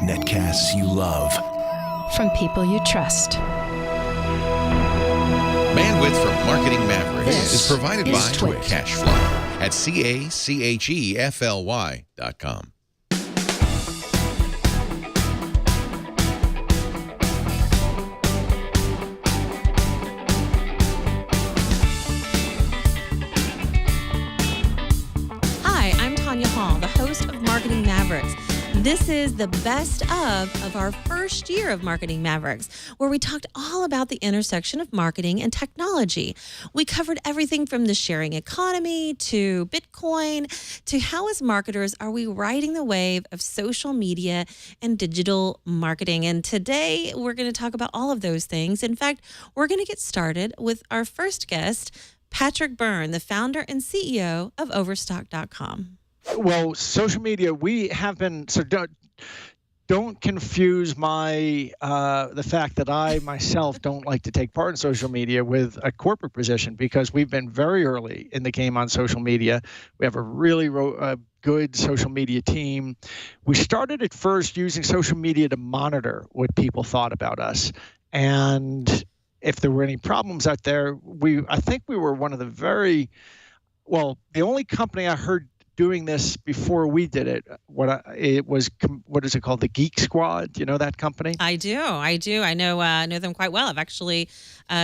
Netcasts you love. From people you trust. Bandwidth from Marketing Mavericks is provided by Twitch. Cashfly at CACHEFLY.com. Hi, I'm Tonya Hall, the host of Marketing Mavericks. This is the best of our first year of Marketing Mavericks, where we talked all about the intersection of marketing and technology. We covered everything from the sharing economy to Bitcoin to how as marketers are we riding the wave of social media and digital marketing. And today we're going to talk about all of those things. In fact, we're going to get started with our first guest, Patrick Byrne, the founder and CEO of Overstock.com. Well, social media, we have been, so don't confuse the fact that I myself don't like to take part in social media with a corporate position, because we've been very early in the game on social media. We have a really good social media team. We started at first using social media to monitor what people thought about us. And if there were any problems out there, I think we were one of the the only company I heard doing this before we did it. What is it called? The Geek Squad. Do you know that company? I do. I know them quite well. I've actually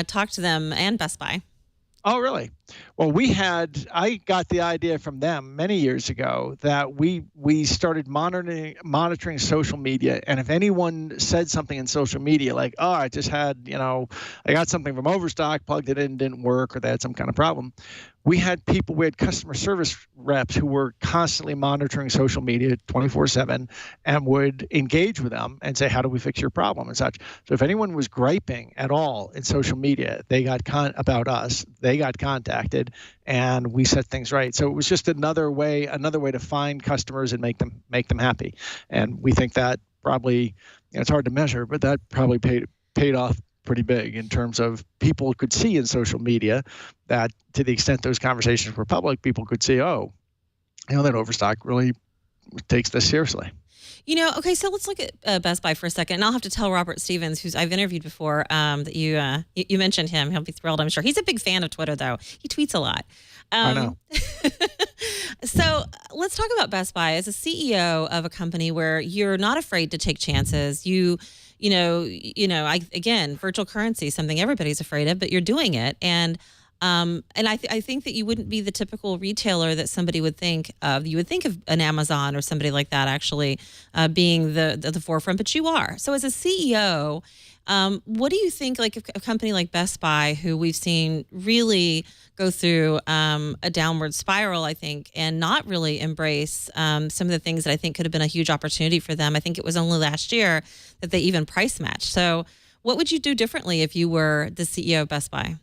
talked to them and Best Buy. Oh, really? Well, I got the idea from them many years ago that we started monitoring social media. And if anyone said something in social media like, oh, I just had, I got something from Overstock, plugged it in, didn't work, or they had some kind of problem. We had customer service reps who were constantly monitoring social media 24/7 and would engage with them and say, how do we fix your problem and such. So if anyone was griping at all in social media, they got about us, they got contacted, and we set things right. So it was just another way to find customers and make them happy. And we think that probably, it's hard to measure, but that probably paid off pretty big in terms of people could see in social media that, to the extent those conversations were public, people could see, that Overstock really takes this seriously. Okay, so let's look at Best Buy for a second. And I'll have to tell Robert Stevens, who's I've interviewed before, that you mentioned him. He'll be thrilled, I'm sure. He's a big fan of Twitter, though. He tweets a lot. I know. So let's talk about Best Buy as a CEO of a company where you're not afraid to take chances. Again, virtual currency is something everybody's afraid of, but you're doing it. And I think that you wouldn't be the typical retailer that somebody would think of. You would think of an Amazon or somebody like that actually being the forefront, but you are. So as a CEO, what do you think, like a company like Best Buy, who we've seen really go through a downward spiral, I think, and not really embrace some of the things that I think could have been a huge opportunity for them. I think it was only last year that they even price matched. So what would you do differently if you were the CEO of Best Buy?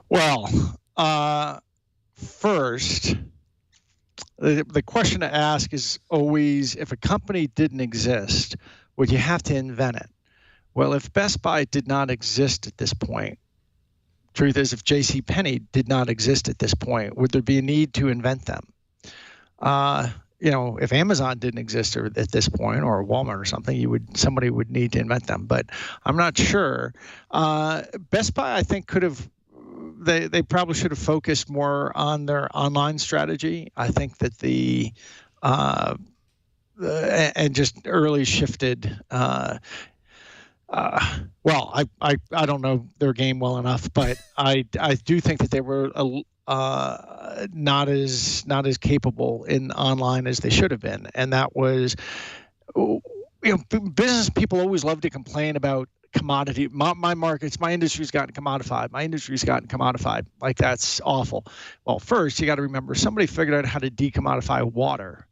Well, first, the question to ask is always, if a company didn't exist, would you have to invent it? Well, if Best Buy did not exist at this point, truth is, if JCPenney did not exist at this point, would there be a need to invent them? If Amazon didn't exist at this point, or Walmart or something, somebody would need to invent them. But I'm not sure. Best Buy, I think, they probably should have focused more on their online strategy. I think that and just early shifted. I don't know their game well enough, but I do think that they were not as capable in online as they should have been, and that was, business people always love to complain about commodity. My industry's gotten commodified. Like, that's awful. Well, first you got to remember, somebody figured out how to decommodify water.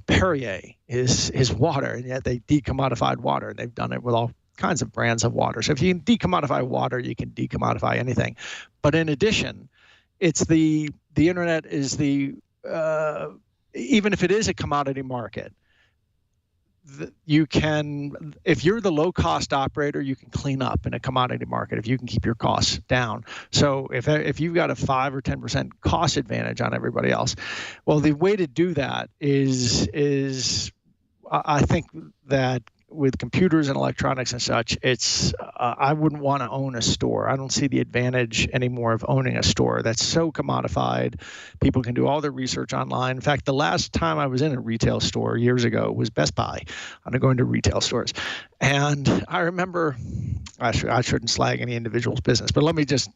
Perrier is water, and yet they decommodified water, and they've done it with all kinds of brands of water. So if you can decommodify water, you can decommodify anything. But in addition, it's the internet is even if it is a commodity market, you can, if you're the low cost operator, you can clean up in a commodity market if you can keep your costs down. So if you've got a 5 or 10% cost advantage on everybody else, well, the way to do that is I think that with computers and electronics and such, it's I wouldn't want to own a store. I don't see the advantage anymore of owning a store. That's so commodified. People can do all their research online. In fact, the last time I was in a retail store years ago was Best Buy. I'm going to retail stores, and I remember I shouldn't slag any individual's business, but let me just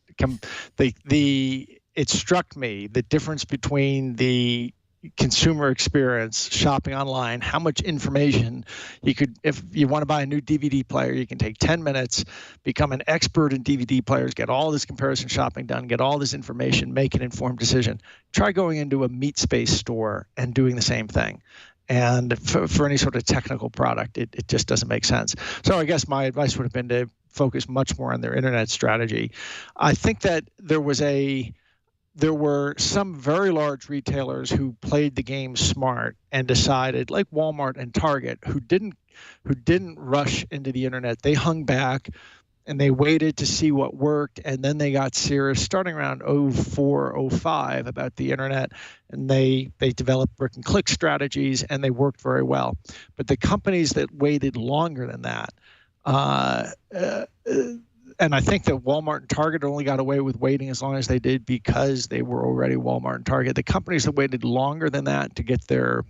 it struck me the difference between the consumer experience shopping online, how much information you could, if you want to buy a new DVD player, you can take 10 minutes, become an expert in DVD players, get all this comparison shopping done, get all this information, make an informed decision. Try going into a meat space store and doing the same thing. And for any sort of technical product, it just doesn't make sense. So I guess my advice would have been to focus much more on their internet strategy. I think that there were some very large retailers who played the game smart and decided, like Walmart and Target, who didn't rush into the internet. They hung back and they waited to see what worked, and then they got serious starting around 04, 05 about the internet, and they developed brick and click strategies, and they worked very well. But the companies that waited longer than that, and I think that Walmart and Target only got away with waiting as long as they did because they were already Walmart and Target. The companies that waited longer than that to get their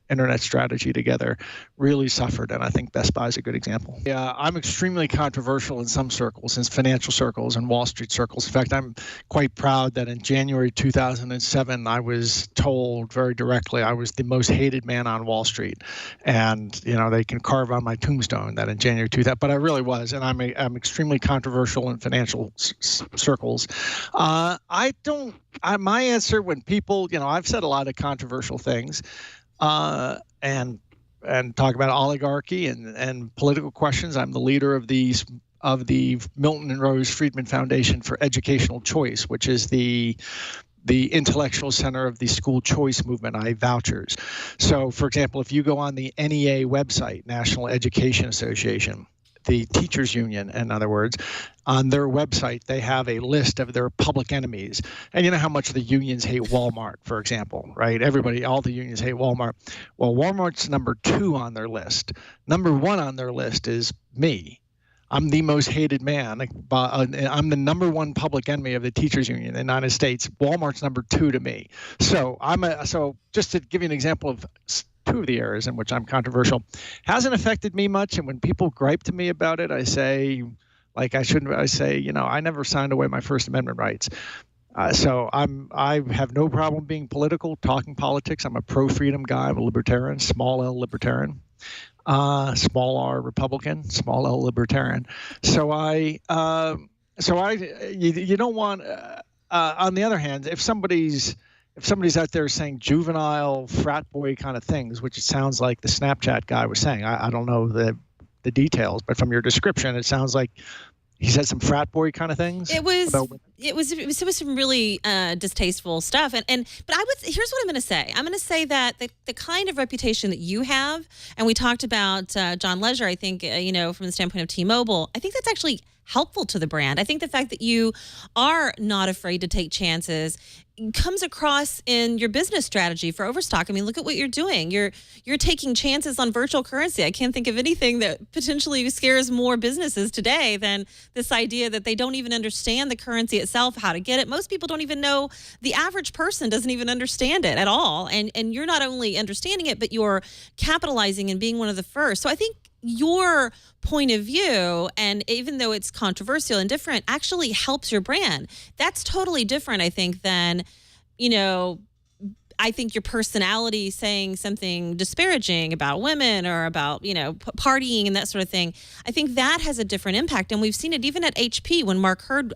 internet strategy together really suffered, and I think Best Buy is a good example. Yeah, I'm extremely controversial in some circles, in financial circles and Wall Street circles. In fact, I'm quite proud that in January 2007, I was told very directly I was the most hated man on Wall Street, and they can carve on my tombstone that in January 2000. But I really was, and I'm extremely controversial in financial circles. My answer when people, I've said a lot of controversial things. And talk about oligarchy and political questions. I'm the leader of the Milton and Rose Friedman Foundation for Educational Choice, which is the intellectual center of the school choice movement, vouchers. So, for example, if you go on the NEA website, National Education Association, the teachers union, in other words, on their website, they have a list of their public enemies. And you know how much the unions hate Walmart, for example, right? All the unions hate Walmart. Well, Walmart's number 2 on their list. Number 1 on their list is me. I'm the most hated man. I'm the number 1 public enemy of the teachers union in the United States. Walmart's number 2 to me. So so just to give you an example of 2 of the areas in which I'm controversial, hasn't affected me much. And when people gripe to me about it, I say, I never signed away my First Amendment rights. So I have no problem being political, talking politics. I'm a pro-freedom guy. I'm a libertarian, small L libertarian, small R Republican, small L libertarian. So you don't want. On the other hand, if somebody's out there saying juvenile frat boy kind of things, which it sounds like the Snapchat guy was saying, I don't know the details, but from your description, it sounds like he said some frat boy kind of things. It was some really distasteful stuff. But here's what I'm going to say. I'm going to say that the kind of reputation that you have, and we talked about John Leisure, I think, from the standpoint of T-Mobile, I think that's actually helpful to the brand. I think the fact that you are not afraid to take chances comes across in your business strategy for Overstock. I mean, look at what you're doing. You're taking chances on virtual currency. I can't think of anything that potentially scares more businesses today than this idea that they don't even understand the currency itself, how to get it. Most people don't even know. The average person doesn't even understand it at all. And you're not only understanding it, but you're capitalizing and being one of the first. So I think your point of view, and even though it's controversial and different, actually helps your brand. That's totally different, I think, than, I think your personality saying something disparaging about women or about, partying and that sort of thing. I think that has a different impact. And we've seen it even at HP when Mark Hurd,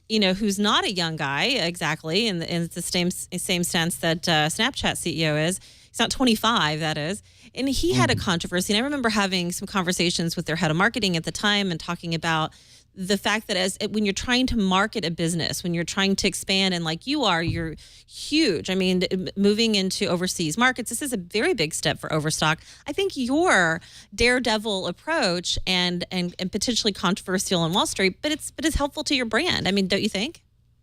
who's not a young guy exactly, in the same sense that Snapchat CEO is. He's not 25, that is. And he had a controversy. And I remember having some conversations with their head of marketing at the time and talking about the fact that when you're trying to market a business, when you're trying to expand, and like you are, you're huge. I mean, moving into overseas markets, this is a very big step for Overstock. I think your daredevil approach and potentially controversial on Wall Street, but it's helpful to your brand. I mean, don't you think?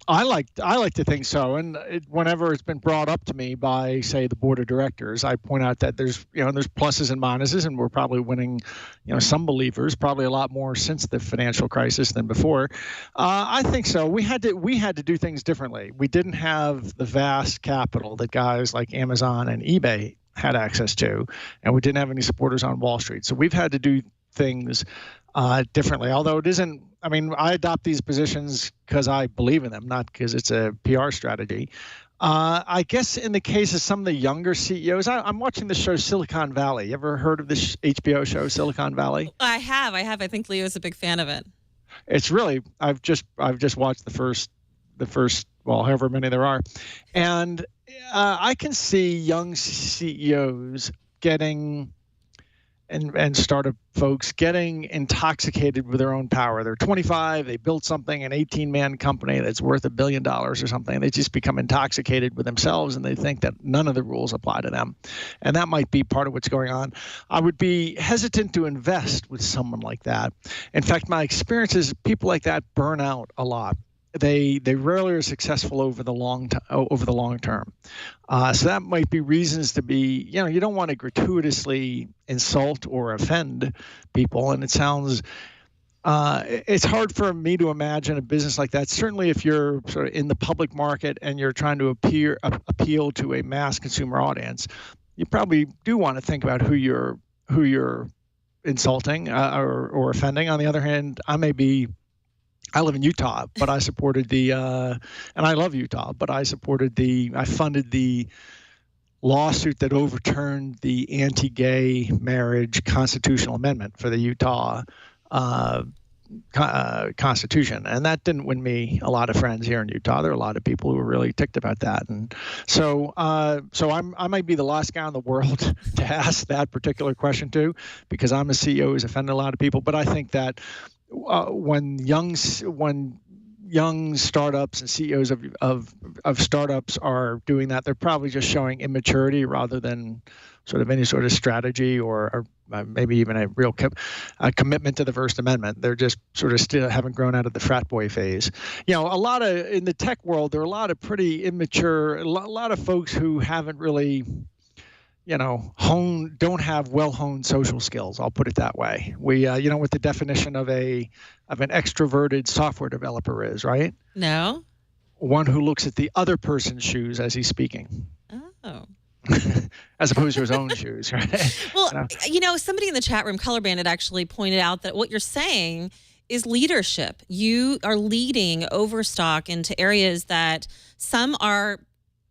I like to think so, and whenever it's been brought up to me by, say, the board of directors, I point out that there's pluses and minuses, and we're probably winning, some believers, probably a lot more since the financial crisis than before. I think so. We had to do things differently. We didn't have the vast capital that guys like Amazon and eBay had access to, and we didn't have any supporters on Wall Street. So we've had to do things differently, although it isn't. I mean, I adopt these positions because I believe in them, not because it's a PR strategy. I guess in the case of some of the younger CEOs, I'm watching the show Silicon Valley. You ever heard of this HBO show, Silicon Valley? I have. I think Leo's a big fan of it. It's really. I've just watched the first. Well, however many there are, and I can see young CEOs getting. And startup folks getting intoxicated with their own power. They're 25, they built something, an 18-man company that's worth $1 billion or something. They just become intoxicated with themselves, and they think that none of the rules apply to them. And that might be part of what's going on. I would be hesitant to invest with someone like that. In fact, my experience is people like that burn out a lot. They rarely are successful over the long term. So that might be reasons to be, you don't want to gratuitously insult or offend people. And it sounds, it's hard for me to imagine a business like that. Certainly if you're sort of in the public market and you're trying to appeal to a mass consumer audience, you probably do want to think about who you're insulting or offending. On the other hand, I live in Utah, but I supported and I love Utah, but I funded the lawsuit that overturned the anti-gay marriage constitutional amendment for the Utah Constitution. And that didn't win me a lot of friends here in Utah. There are a lot of people who were really ticked about that. And so I might be the last guy in the world to ask that particular question to, because I'm a CEO who's offended a lot of people. But I think that when young startups and CEOs of startups are doing that, they're probably just showing immaturity rather than sort of any sort of strategy or maybe even a real commitment to the First Amendment. They're just sort of still haven't grown out of the frat boy phase. A lot of in the tech world, there are a lot of pretty immature, a lot of folks who haven't really don't have well-honed social skills. I'll put it that way. We, what the definition of an extroverted software developer is, right? No. One who looks at the other person's shoes as he's speaking. Oh. As opposed to his own shoes, right? Well, somebody in the chat room, Color Bandit, actually pointed out that what you're saying is leadership. You are leading Overstock into areas that some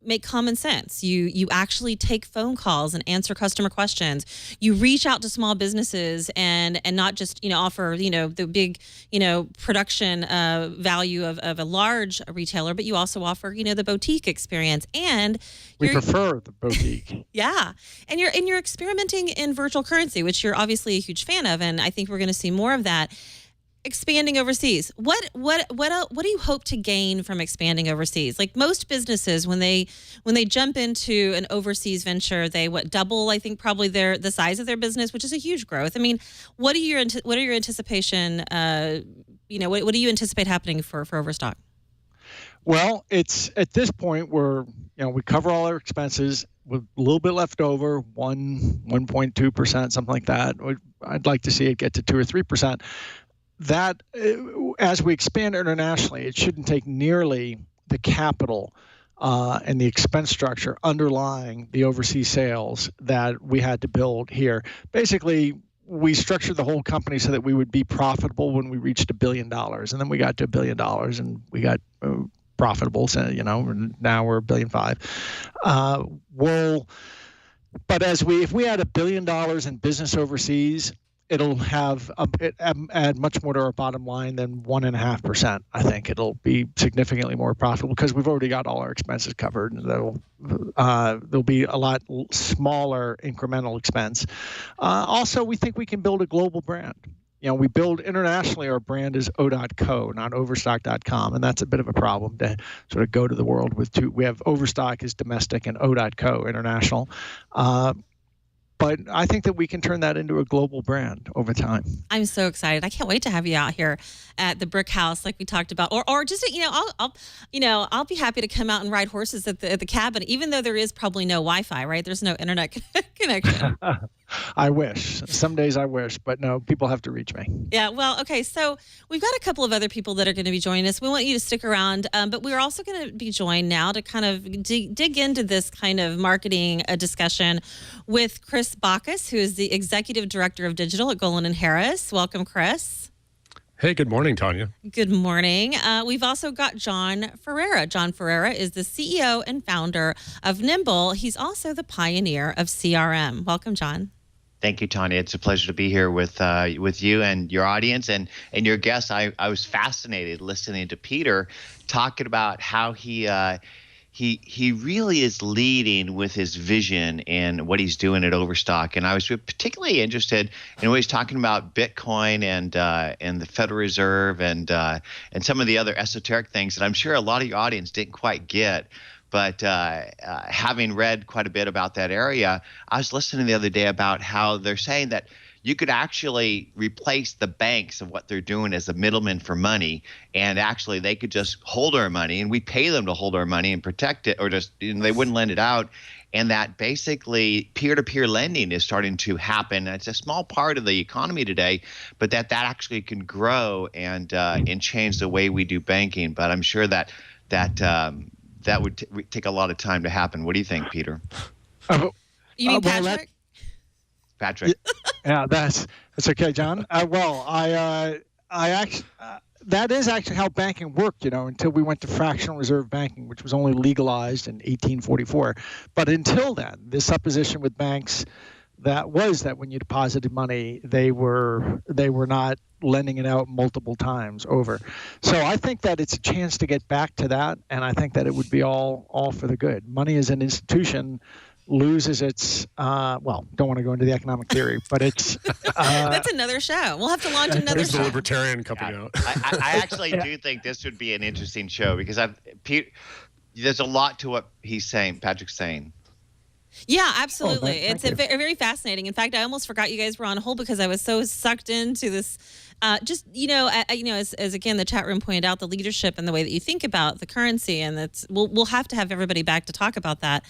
make common sense. You actually take phone calls and answer customer questions. You reach out to small businesses and not just offer the big production value of a large retailer, but you also offer the boutique experience. And we prefer the boutique. Yeah, and you're experimenting in virtual currency, which you're obviously a huge fan of, and I think we're going to see more of that. Expanding overseas. What do you hope to gain from expanding overseas? Like most businesses, when they jump into an overseas venture, they double, I think, probably the size of their business, which is a huge growth. I mean, what are your anticipation? What do you anticipate happening for Overstock? Well, it's at this point where we cover all our expenses with a little bit left over, 1.2%, something like that. I'd like to see it get to 2 or 3%. That, as we expand internationally, it shouldn't take nearly the capital and the expense structure underlying the overseas sales that we had to build here. Basically, we structured the whole company so that we would be profitable when we reached $1 billion, and then we got to $1 billion, and we got profitable. So now we're $1.5 billion. But if we had $1 billion in business overseas, it'll add much more to our bottom line than 1.5%. I think it'll be significantly more profitable because we've already got all our expenses covered. And there'll be a lot smaller incremental expense. Also, we think we can build a global brand. we build internationally. Our brand is O.co, not overstock.com, and that's a bit of a problem to sort of go to the world with two. We have Overstock is domestic and O.co international. But I think that we can turn that into a global brand over time. I'm so excited. I can't wait to have you out here at the Brick House, like we talked about, or just I'll be happy to come out and ride horses at the cabin, even though there is probably no Wi-Fi, right? There's no internet connection. I wish. Some days I wish, but no, people have to reach me. Yeah, well, okay, so we've got a couple of other people that are going to be joining us. We want you to stick around, but we're also going to be joined now to kind of dig into this kind of marketing discussion with Chris Bacchus, who is the Executive Director of Digital at Golan & Harris. Welcome, Chris. Hey, good morning, Tonya. Good morning. We've also got John Ferreira. John Ferreira is the CEO and founder of Nimble. He's also the pioneer of CRM. Welcome, John. Thank you, Tonya. It's a pleasure to be here with you and your audience and your guests. I was fascinated listening to Peter talking about how he really is leading with his vision and what he's doing at Overstock. And I was particularly interested in what he's talking about Bitcoin and the Federal Reserve and some of the other esoteric things that I'm sure a lot of your audience didn't quite get. But having read quite a bit about that area, I was listening the other day about how they're saying that you could actually replace the banks of what they're doing as a middleman for money, and actually they could just hold our money, and we pay them to hold our money and protect it, or just they wouldn't lend it out. And that basically peer-to-peer lending is starting to happen. And it's a small part of the economy today, but that actually can grow and change the way we do banking. But I'm sure that would take a lot of time to happen. What do you think, Peter? You mean Patrick? Patrick. Yeah, that's okay, John. I actually that is actually how banking worked, until we went to fractional reserve banking, which was only legalized in 1844. But until then, the supposition with banks that when you deposited money, they were not lending it out multiple times over. So I think that it's a chance to get back to that, and I think that it would be all for the good. Money as an institution loses its don't want to go into the economic theory, but it's that's another show. We'll have to launch another show. The libertarian company out. I actually do think this would be an interesting show because there's a lot to what Patrick's saying. Yeah, absolutely. It's very fascinating. In fact, I almost forgot you guys were on hold because I was so sucked into this. As again the chat room pointed out, the leadership and the way that you think about the currency, and that's we'll have to have everybody back to talk about that.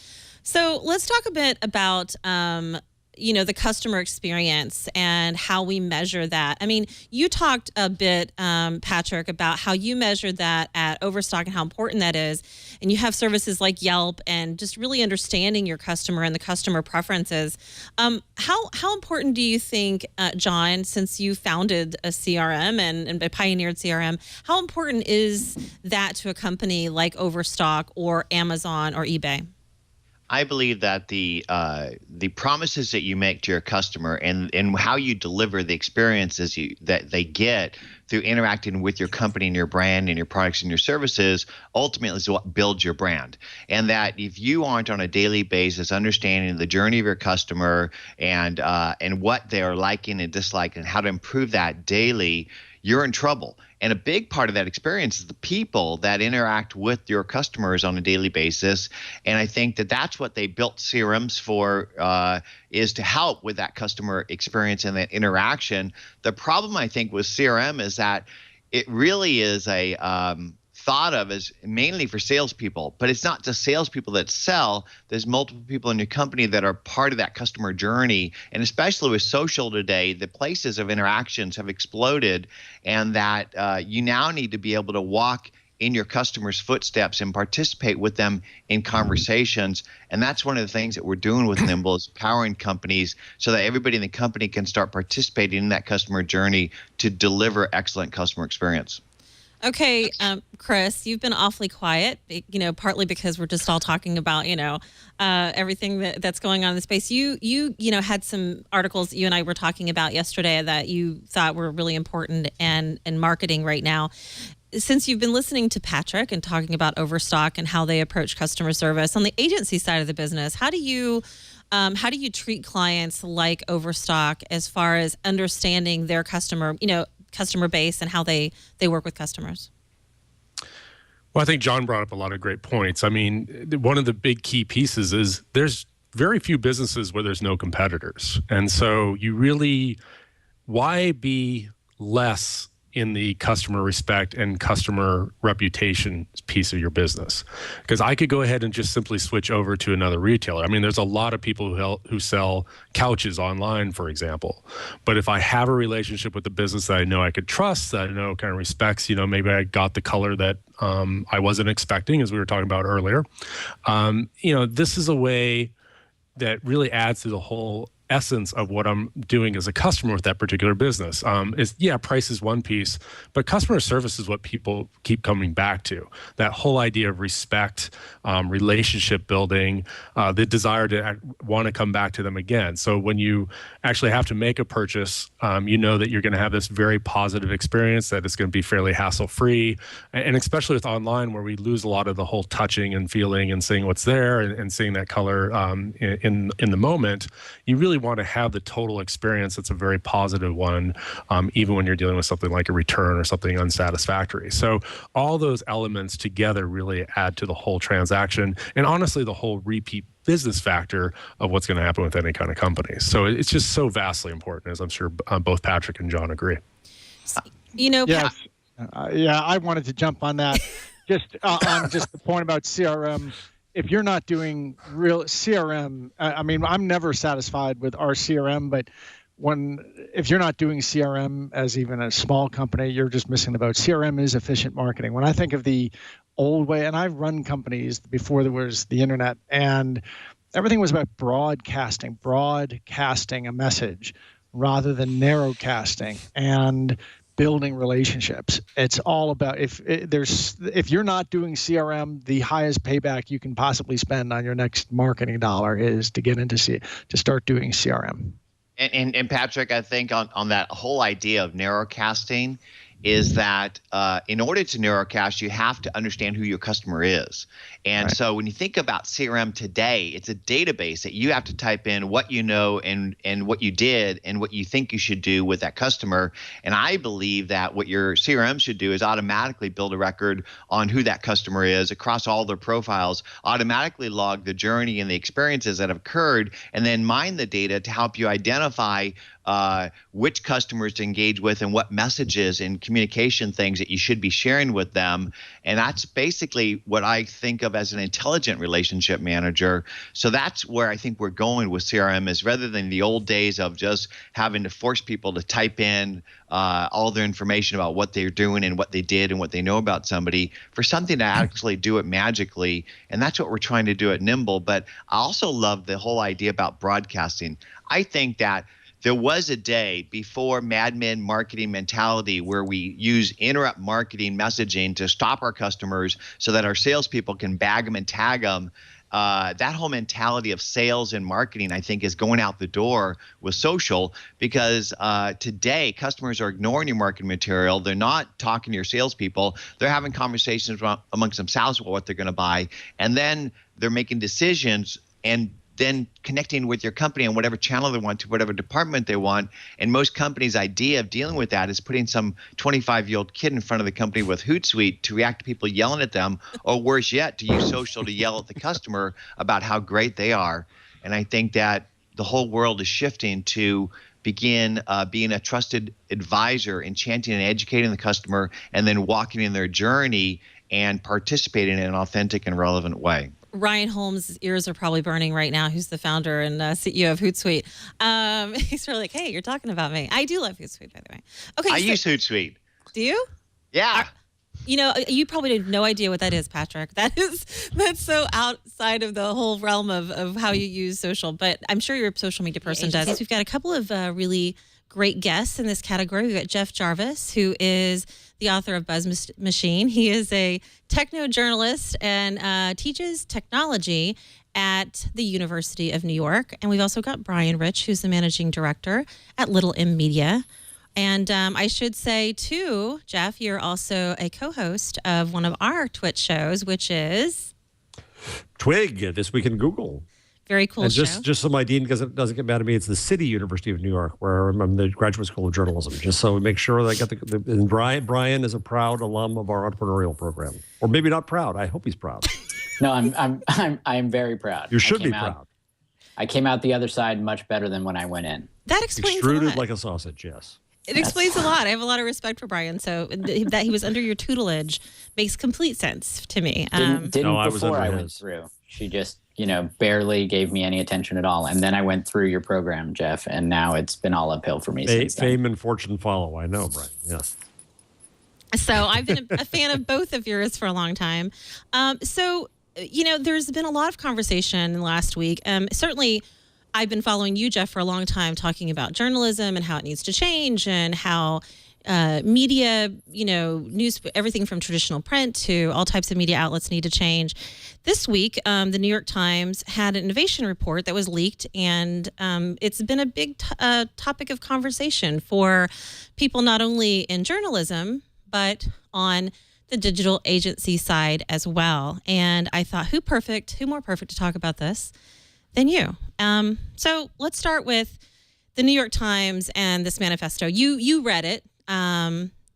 So let's talk a bit about the customer experience and how we measure that. I mean, you talked a bit, Patrick, about how you measured that at Overstock and how important that is. And you have services like Yelp and just really understanding your customer and the customer preferences. How important do you think, John, since you founded a CRM and pioneered CRM, how important is that to a company like Overstock or Amazon or eBay? I believe that the promises that you make to your customer and how you deliver the experiences that they get through interacting with your company and your brand and your products and your services ultimately is what builds your brand. And that if you aren't on a daily basis understanding the journey of your customer and what they are liking and disliking and how to improve that daily, you're in trouble. And a big part of that experience is the people that interact with your customers on a daily basis. And I think that that's what they built CRMs for, is to help with that customer experience and that interaction. The problem, I think, with CRM is that it really is thought of as mainly for salespeople, but it's not just salespeople that sell. There's multiple people in your company that are part of that customer journey. And especially with social today, the places of interactions have exploded, and that you now need to be able to walk in your customers' footsteps and participate with them in conversations. And that's one of the things that we're doing with Nimble, is empowering companies so that everybody in the company can start participating in that customer journey to deliver excellent customer experience. Okay, Chris, you've been awfully quiet, partly because we're just all talking about, everything that's going on in the space. You had some articles you and I were talking about yesterday that you thought were really important and marketing right now. Since you've been listening to Patrick and talking about Overstock and how they approach customer service on the agency side of the business, how do you how do you treat clients like Overstock as far as understanding their customer base and how they work with customers? Well, I think John brought up a lot of great points. I mean, one of the big key pieces is there's very few businesses where there's no competitors. And so why be less in the customer respect and customer reputation piece of your business? Because I could go ahead and just simply switch over to another retailer. I mean, there's a lot of people who sell couches online, for example. But if I have a relationship with the business that I know I could trust, that I know kind of respects, maybe I got the color that I wasn't expecting, as we were talking about earlier. This is a way that really adds to the whole essence of what I'm doing as a customer with that particular business. Price is one piece, but customer service is what people keep coming back to. That whole idea of respect, relationship building, the desire to want to come back to them again. So when you actually have to make a purchase, you know that you're going to have this very positive experience, that it's going to be fairly hassle-free. And especially with online, where we lose a lot of the whole touching and feeling and seeing what's there and seeing that color in the moment, you really want to have the total experience that's a very positive one, even when you're dealing with something like a return or something unsatisfactory. So all those elements together really add to the whole transaction and honestly the whole repeat business factor of what's going to happen with any kind of company. So it's just so vastly important, as I'm sure both Patrick and John agree. Yes. I wanted to jump on that. On the point about CRM. If you're not doing real CRM, I'm never satisfied with our CRM, but if you're not doing CRM as even a small company, you're just missing the boat. CRM is efficient marketing. When I think of the old way, and I've run companies before there was the internet, and everything was about broadcasting a message rather than narrowcasting and building relationships. It's all about if you're not doing CRM, the highest payback you can possibly spend on your next marketing dollar is to start doing CRM. And Patrick, I think on that whole idea of narrowcasting is that in order to narrowcast, you have to understand who your customer is. And right. So when you think about CRM today, it's a database that you have to type in what you know and what you did and what you think you should do with that customer. And I believe that what your CRM should do is automatically build a record on who that customer is across all their profiles, automatically log the journey and the experiences that have occurred, and then mine the data to help you identify which customers to engage with and what messages and communication things that you should be sharing with them. And that's basically what I think of as an intelligent relationship manager. So that's where I think we're going with CRM, is rather than the old days of just having to force people to type in all their information about what they're doing and what they did and what they know about somebody, for something to actually do it magically. And that's what we're trying to do at Nimble. But I also love the whole idea about broadcasting. I think that there was a day before Mad Men marketing mentality where we use interrupt marketing messaging to stop our customers so that our salespeople can bag them and tag them. That whole mentality of sales and marketing, I think, is going out the door with social, because today customers are ignoring your marketing material. They're not talking to your salespeople. They're having conversations amongst themselves about what they're going to buy, and then they're making decisions and then connecting with your company on whatever channel they want, to whatever department they want. And most companies' idea of dealing with that is putting some 25-year-old kid in front of the company with Hootsuite to react to people yelling at them, or worse yet, to use social to yell at the customer about how great they are. And I think that the whole world is shifting to begin being a trusted advisor, enchanting and educating the customer, and then walking in their journey and participating in an authentic and relevant way. Ryan Holmes' ears are probably burning right now, who's the founder and CEO of Hootsuite. He's sort of like, hey, you're talking about me. I do love Hootsuite, by the way. Okay, I use Hootsuite. Do you? Yeah. You probably have no idea what that is, Patrick. That's so outside of the whole realm of how you use social, but I'm sure your social media person does. We've got a couple of really great guests in this category. We've got Jeff Jarvis, who is the author of Buzz Machine. He is a techno-journalist and teaches technology at the University of New York. And we've also got Brian Rich, who's the managing director at Little M Media. And I should say, too, Jeff, you're also a co-host of one of our Twitch shows, which is Twig, This Week in Google. Very cool And show. just so my dean doesn't get mad at me, it's the City University of New York, where I'm the Graduate School of Journalism. Just so we make sure that I got and Brian is a proud alum of our entrepreneurial program, or maybe not proud. I hope he's proud. No, I'm very proud. You should be proud. I came out the other side much better than when I went in. That explains Extruded a lot. like a sausage, yes. It explains a lot. I have a lot of respect for Brian. So that he was under your tutelage makes complete sense to me. Didn't I was before under I went his. through. She just, barely gave me any attention at all. And then I went through your program, Jeff, and now it's been all uphill for me since then. Fame and fortune follow. I know, Brian. Yes. So I've been a fan of both of yours for a long time. There's been a lot of conversation last week. Certainly, I've been following you, Jeff, for a long time, talking about journalism and how it needs to change and how media, news, everything from traditional print to all types of media outlets need to change. This week, the New York Times had an innovation report that was leaked, and it's been a big topic of conversation for people not only in journalism, but on the digital agency side as well. And I thought, who more perfect to talk about this than you? So let's start with the New York Times and this manifesto. You read it.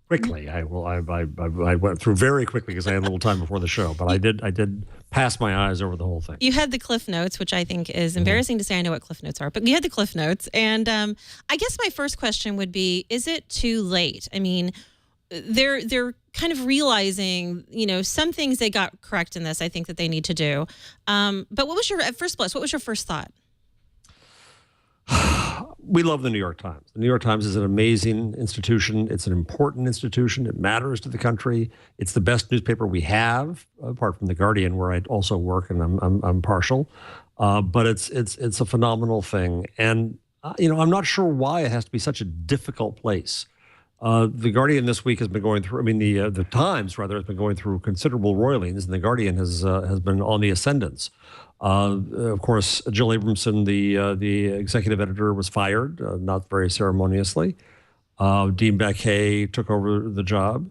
Quickly, I went through very quickly because I had a little time before the show, but I did pass my eyes over the whole thing. You had the Cliff Notes, which I think is embarrassing to say. I know what Cliff Notes are, but you had the Cliff Notes. And I guess my first question would be, is it too late? I mean, they're kind of realizing, some things they got correct in this, I think that they need to do. But what was your first thought? We love the New York Times. The New York Times is an amazing institution. It's an important institution. It matters to the country. It's the best newspaper we have, apart from The Guardian, where I also work, and I'm partial. But it's a phenomenal thing. And I'm not sure why it has to be such a difficult place. The Guardian this week has been going through. The Times rather has been going through considerable roilings, and the Guardian has been on the ascendance. Of course, Jill Abramson, the executive editor, was fired, not very ceremoniously. Dean Baquet took over the job.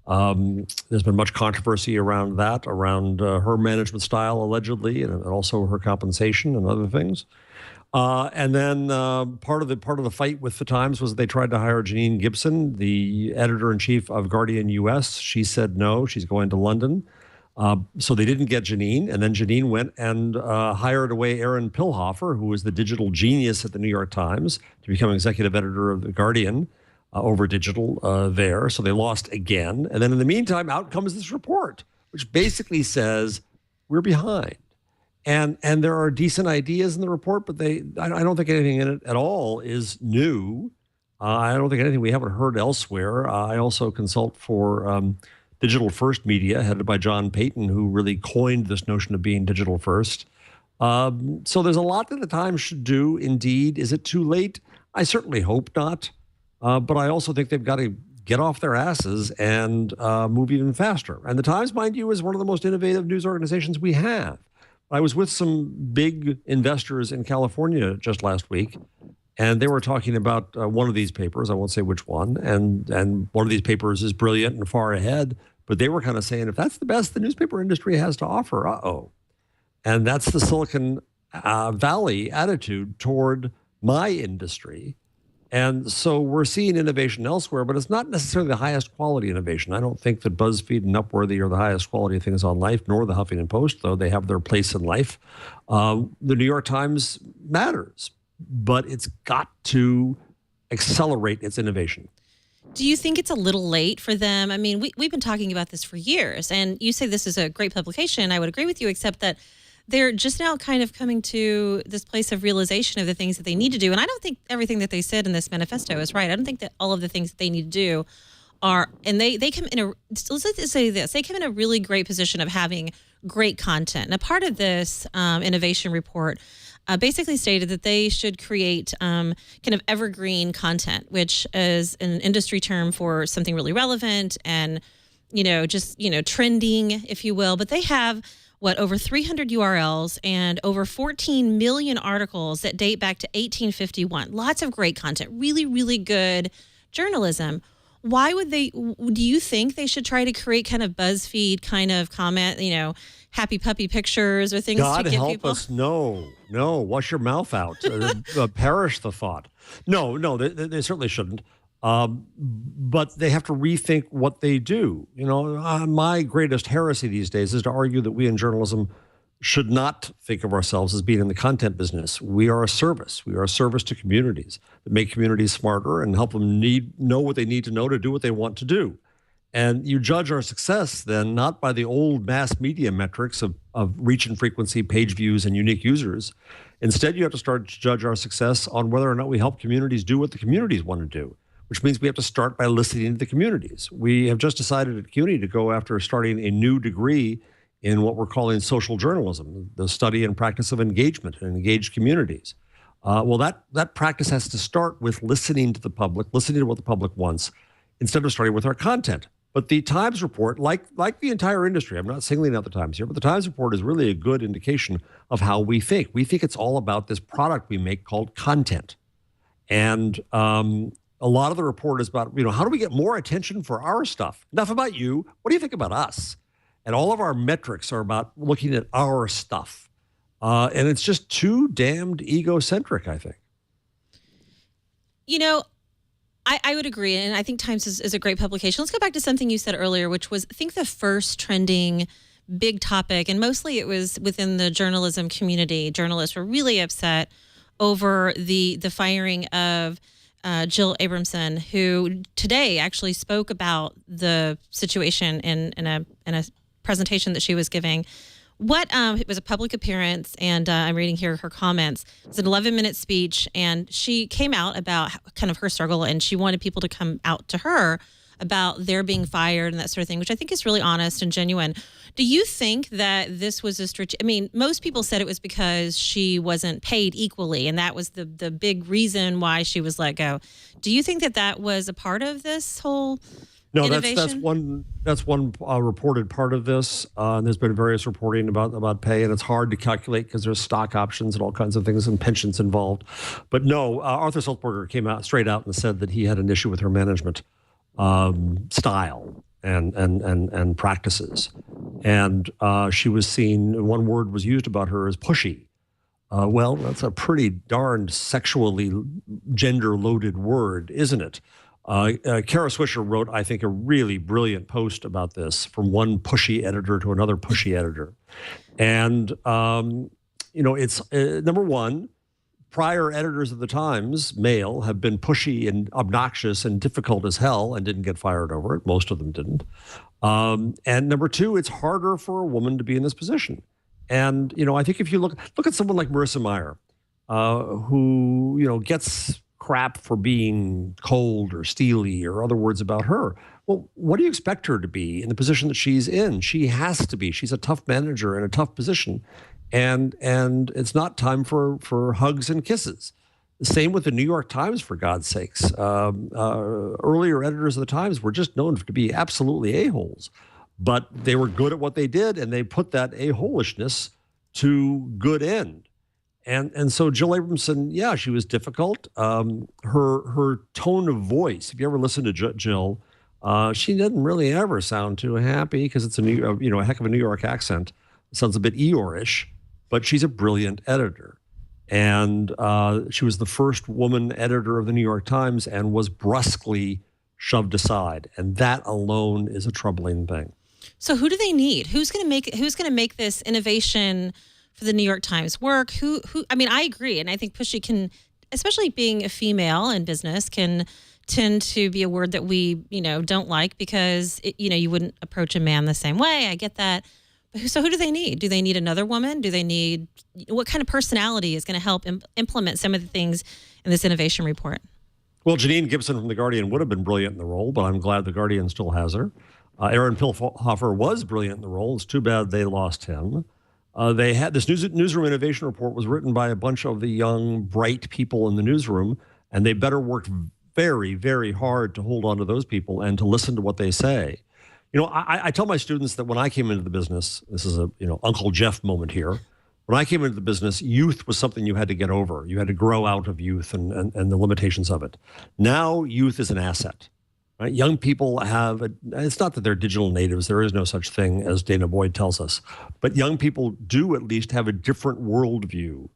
There's been much controversy around that, around her management style, allegedly, and also her compensation and other things. And then part of the fight with the Times was they tried to hire Janine Gibson, the editor-in-chief of Guardian US. She said no, she's going to London. So they didn't get Janine, and then Janine went and hired away Aaron Pilhofer, who was the digital genius at the New York Times, to become executive editor of The Guardian over digital there. So they lost again. And then in the meantime, out comes this report, which basically says we're behind. And there are decent ideas in the report, but I don't think anything in it at all is new. I don't think anything we haven't heard elsewhere. I also consult for Digital First Media, headed by John Payton, who really coined this notion of being digital first. So there's a lot that the Times should do, indeed. Is it too late? I certainly hope not. But I also think they've got to get off their asses and move even faster. And the Times, mind you, is one of the most innovative news organizations we have. I was with some big investors in California just last week, and they were talking about one of these papers. I won't say which one. And one of these papers is brilliant and far ahead. But they were kind of saying, if that's the best the newspaper industry has to offer, uh-oh. And that's the Silicon Valley attitude toward my industry. And so we're seeing innovation elsewhere, but it's not necessarily the highest quality innovation. I don't think that BuzzFeed and Upworthy are the highest quality things on Life, nor the Huffington Post, though they have their place in life. The New York Times matters, but it's got to accelerate its innovation. Do you think it's a little late for them? I mean, we've been talking about this for years, and you say this is a great publication. I would agree with you, except that they're just now kind of coming to this place of realization of the things that they need to do. And I don't think everything that they said in this manifesto is right. I don't think that all of the things that they need to do are, and they come in let's just say this, they come in a really great position of having great content. And a part of this innovation report basically stated that they should create kind of evergreen content, which is an industry term for something really relevant and, trending, if you will. But they have, over 300 URLs and over 14 million articles that date back to 1851. Lots of great content, really, really good journalism. why would they? Do you think they should try to create kind of BuzzFeed kind of comment, happy puppy pictures or things God to get help people? us. No, wash your mouth out. Perish the thought. No, they certainly shouldn't. But they have to rethink what they do. My greatest heresy these days is to argue that we in journalism should not think of ourselves as being in the content business. We are a service. We are a service to communities that make communities smarter and help them know what they need to know to do what they want to do. And you judge our success then not by the old mass media metrics of reach and frequency, page views, and unique users. Instead, you have to start to judge our success on whether or not we help communities do what the communities want to do, which means we have to start by listening to the communities. We have just decided at CUNY to go after starting a new degree in what we're calling social journalism, the study and practice of engagement and engaged communities. Well, that practice has to start with listening to the public, listening to what the public wants, instead of starting with our content. But the Times report, like the entire industry, I'm not singling out the Times here, but the Times report is really a good indication of how we think. We think it's all about this product we make called content. And a lot of the report is about, how do we get more attention for our stuff? Enough about you. What do you think about us? And all of our metrics are about looking at our stuff. And it's just too damned egocentric, I think. I would agree. And I think Times is a great publication. Let's go back to something you said earlier, which was, I think, the first trending big topic. And mostly it was within the journalism community. Journalists were really upset over the firing of Jill Abramson, who today actually spoke about the situation in a presentation that she was giving. It was a public appearance, and I'm reading here her comments. It was an 11-minute speech, and she came out about kind of her struggle, and she wanted people to come out to her about their being fired and that sort of thing, which I think is really honest and genuine. Do you think that this was a strategy? I mean, most people said it was because she wasn't paid equally, and that was the big reason why she was let go. Do you think that was a part of this whole innovation? that's one reported part of this. And there's been various reporting about pay, and it's hard to calculate because there's stock options and all kinds of things and pensions involved. But no, Arthur Sulzberger came out straight out and said that he had an issue with her management style and practices, and she was seen. One word was used about her as pushy. Well, that's a pretty darned sexually gender-loaded word, isn't it? Kara Swisher wrote, I think, a really brilliant post about this, from one pushy editor to another pushy editor. And, it's number one, prior editors of the Times, male, have been pushy and obnoxious and difficult as hell and didn't get fired over it. Most of them didn't. And number two, it's harder for a woman to be in this position. And, I think if you look at someone like Marissa Mayer, who, gets crap for being cold or steely or other words about her. Well, what do you expect her to be in the position that she's in? She has to be. She's a tough manager in a tough position. And it's not time for hugs and kisses. The same with the New York Times, for God's sakes. Earlier editors of the Times were just known to be absolutely a-holes. But they were good at what they did, and they put that a-holishness to good end. And so Jill Abramson, yeah, she was difficult. Her tone of voice, if you ever listen to Jill, she didn't really ever sound too happy because it's a heck of a New York accent. It sounds a bit Eeyore-ish, but she's a brilliant editor. And she was the first woman editor of the New York Times and was brusquely shoved aside. And that alone is a troubling thing. So who do they need? Who's going to make this innovation for the New York Times work? Who? I mean, I agree, and I think pushy can, especially being a female in business, can tend to be a word that we, don't like because you wouldn't approach a man the same way. I get that. But so who do they need? Do they need another woman? Do they need what kind of personality is going to help implement some of the things in this innovation report? Well, Janine Gibson from The Guardian would have been brilliant in the role, but I'm glad The Guardian still has her. Aaron Pilhofer was brilliant in the role. It's too bad they lost him. They had this newsroom innovation report was written by a bunch of the young, bright people in the newsroom, and they better work very, very hard to hold on to those people and to listen to what they say. I tell my students that when I came into the business, this is a Uncle Jeff moment here. When I came into the business, youth was something you had to get over. You had to grow out of youth and the limitations of it. Now, youth is an asset. Right? Young people it's not that they're digital natives. There is no such thing as Dana Boyd tells us. But young people do at least have a different worldview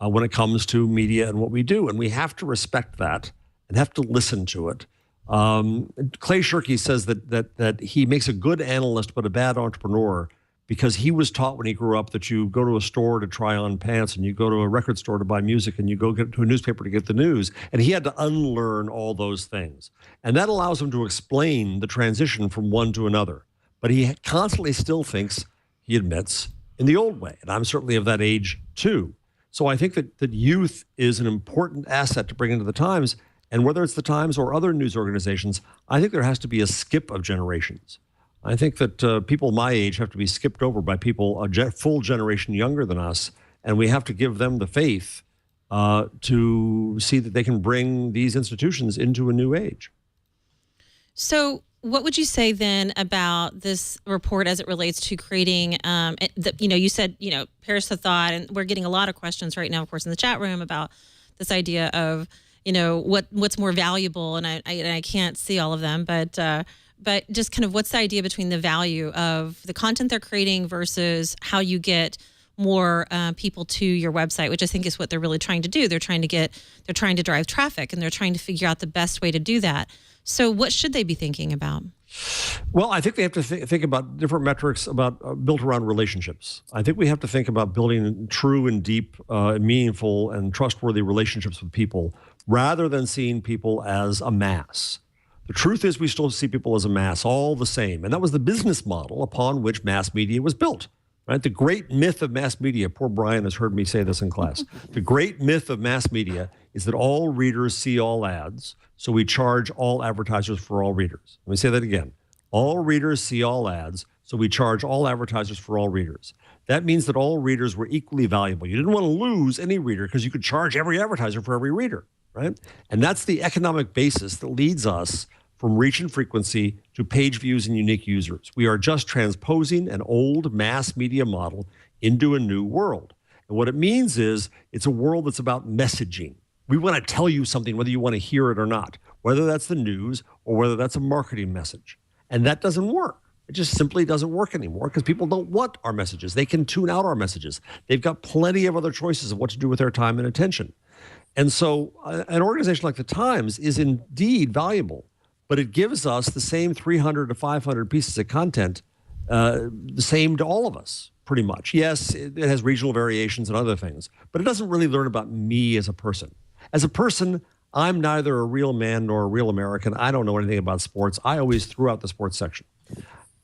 when it comes to media and what we do. And we have to respect that and have to listen to it. Clay Shirky says that he makes a good analyst but a bad entrepreneur because he was taught when he grew up that you go to a store to try on pants and you go to a record store to buy music and you go to a newspaper to get the news. And he had to unlearn all those things. And that allows him to explain the transition from one to another. But he constantly still thinks, he admits, in the old way. And I'm certainly of that age too. So I think that youth is an important asset to bring into the Times. And whether it's the Times or other news organizations, I think there has to be a skip of generations. I think that people my age have to be skipped over by people a full generation younger than us, and we have to give them the faith to see that they can bring these institutions into a new age. So what would you say then about this report as it relates to creating, you said, perish the thought, and we're getting a lot of questions right now, of course, in the chat room about this idea of, what's more valuable, and I can't see all of them, but just kind of what's the idea between the value of the content they're creating versus how you get more people to your website, which I think is what they're really trying to do. They're trying to drive traffic, and they're trying to figure out the best way to do that. So what should they be thinking about? Well, I think they have to think about different metrics built around relationships. I think we have to think about building true and deep, meaningful and trustworthy relationships with people rather than seeing people as a mass. The truth is we still see people as a mass, all the same. And that was the business model upon which mass media was built. Right? The great myth of mass media, poor Brian has heard me say this in class. The great myth of mass media is that all readers see all ads, so we charge all advertisers for all readers. Let me say that again. All readers see all ads, so we charge all advertisers for all readers. That means that all readers were equally valuable. You didn't want to lose any reader because you could charge every advertiser for every reader, right? And that's the economic basis that leads us from reach and frequency to page views and unique users. We are just transposing an old mass media model into a new world. And what it means is it's a world that's about messaging. We want to tell you something, whether you want to hear it or not, whether that's the news or whether that's a marketing message. And that doesn't work. It just simply doesn't work anymore because people don't want our messages. They can tune out our messages. They've got plenty of other choices of what to do with their time and attention. And so an organization like the Times is indeed valuable, but it gives us the same 300 to 500 pieces of content, the same to all of us, pretty much. Yes, it has regional variations and other things, but it doesn't really learn about me as a person. As a person, I'm neither a real man nor a real American. I don't know anything about sports. I always threw out the sports section.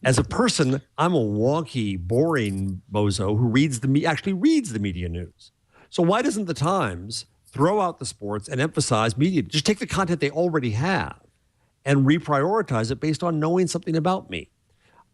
As a person, I'm a wonky, boring bozo who actually reads the media news. So why doesn't the Times throw out the sports and emphasize media? Just take the content they already have and reprioritize it based on knowing something about me.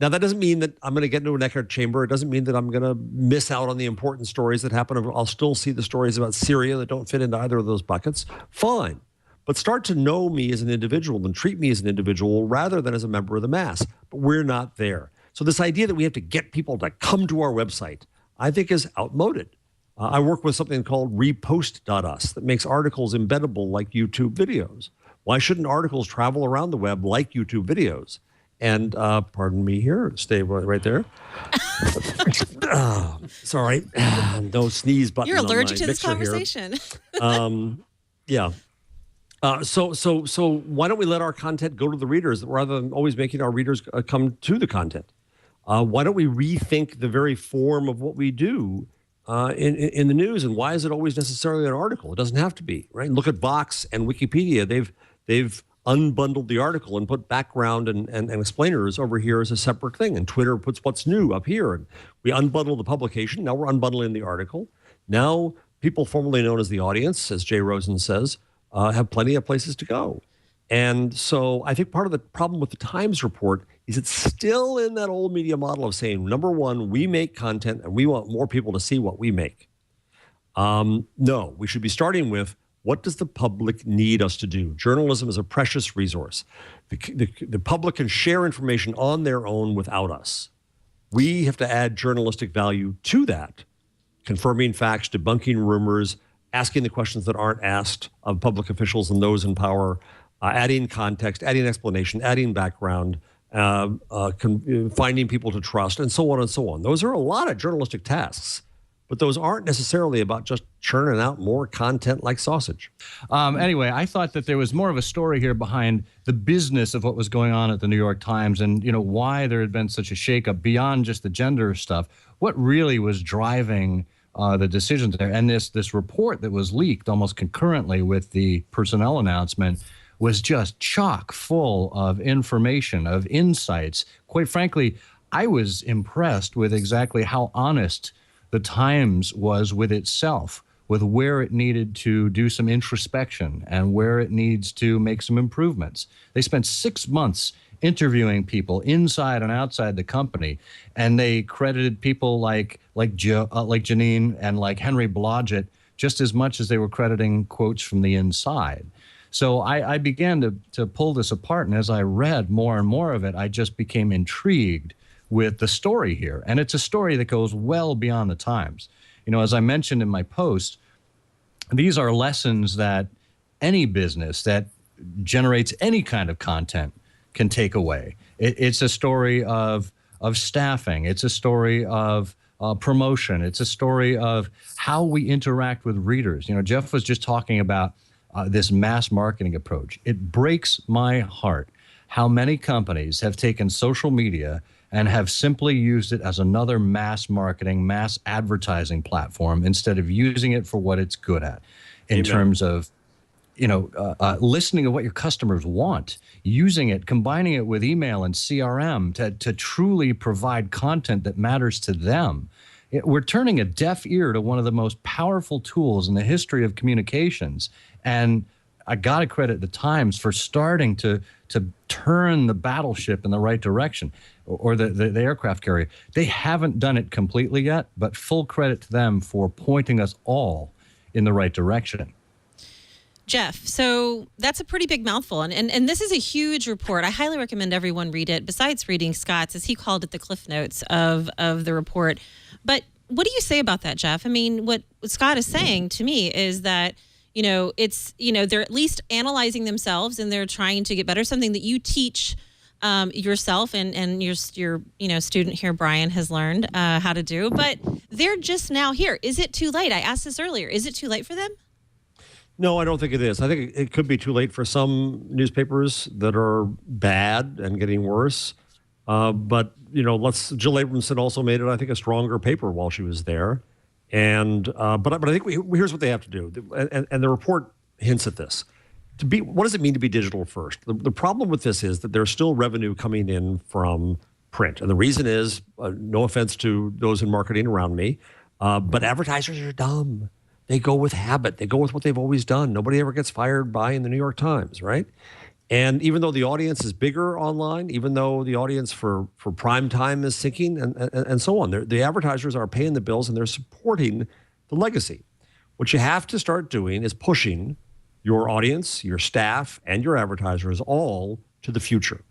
Now, that doesn't mean that I'm going to get into an echo chamber. It doesn't mean that I'm going to miss out on the important stories that happen. I'll still see the stories about Syria that don't fit into either of those buckets. Fine. But start to know me as an individual and treat me as an individual rather than as a member of the mass. But we're not there. So this idea that we have to get people to come to our website, I think is outmoded. I work with something called repost.us that makes articles embeddable like YouTube videos. Why shouldn't articles travel around the web like YouTube videos? And pardon me here, stay right there. Sorry, no sneeze button. You're allergic to this here. conversation. Yeah. So why don't we let our content go to the readers rather than always making our readers come to the content? Why don't we rethink the very form of what we do in the news? And why is it always necessarily an article? It doesn't have to be, right? Look at Vox and Wikipedia. They've unbundled the article and put background and explainers over here as a separate thing. And Twitter puts what's new up here. And we unbundle the publication. Now we're unbundling the article. Now people formerly known as the audience, as Jay Rosen says, have plenty of places to go. And so I think part of the problem with the Times report is it's still in that old media model of saying, number one, we make content and we want more people to see what we make. No, we should be starting with, what does the public need us to do? Journalism is a precious resource. The public can share information on their own without us. We have to add journalistic value to that, confirming facts, debunking rumors, asking the questions that aren't asked of public officials and those in power, adding context, adding explanation, adding background, finding people to trust, and so on and so on. Those are a lot of journalistic tasks, but those aren't necessarily about just churning out more content like sausage. Anyway, I thought that there was more of a story here behind the business of what was going on at the New York Times, and why there had been such a shakeup beyond just the gender stuff. What really was driving the decisions there? And this report that was leaked almost concurrently with the personnel announcement was just chock full of information, of insights. Quite frankly, I was impressed with exactly how honest the Times was with itself, with where it needed to do some introspection and where it needs to make some improvements. They spent 6 months interviewing people inside and outside the company, and they credited people like Janine and like Henry Blodgett just as much as they were crediting quotes from the inside. So I began to pull this apart, and as I read more and more of it, I just became intrigued with the story here. And it's a story that goes well beyond the Times. As I mentioned in my post, these are lessons that any business that generates any kind of content can take away. It's a story of staffing. It's a story of promotion. It's a story of how we interact with readers. Jeff was just talking about this mass marketing approach. It breaks my heart how many companies have taken social media and have simply used it as another mass marketing, mass advertising platform instead of using it for what it's good at in terms of, listening to what your customers want, using it, combining it with email and CRM to truly provide content that matters to them. We're turning a deaf ear to one of the most powerful tools in the history of communications. And I got to credit the Times for starting to turn the battleship in the right direction, or the aircraft carrier. They haven't done it completely yet, but full credit to them for pointing us all in the right direction. Jeff, so that's a pretty big mouthful. And this is a huge report. I highly recommend everyone read it, besides reading Scott's, as he called it, the Cliff Notes of the report. But what do you say about that, Jeff? I mean, what Scott is saying to me is that, it's, they're at least analyzing themselves and they're trying to get better, something that you teach yourself and your student here, Brian, has learned how to do. But they're just now here. Is it too late? I asked this earlier. Is it too late for them? No, I don't think it is. I think it could be too late for some newspapers that are bad and getting worse. But Jill Abramson also made it, I think, a stronger paper while she was there. And but I think here's what they have to do, and the report hints at this. What does it mean to be digital first? The problem with this is that there's still revenue coming in from print, and the reason is, no offense to those in marketing around me, but advertisers are dumb. They go with habit. They go with what they've always done. Nobody ever gets fired buying the New York Times, right? And even though the audience is bigger online, even though the audience for prime time is sinking and so on, the advertisers are paying the bills and they're supporting the legacy. What you have to start doing is pushing your audience, your staff, and your advertisers all to the future.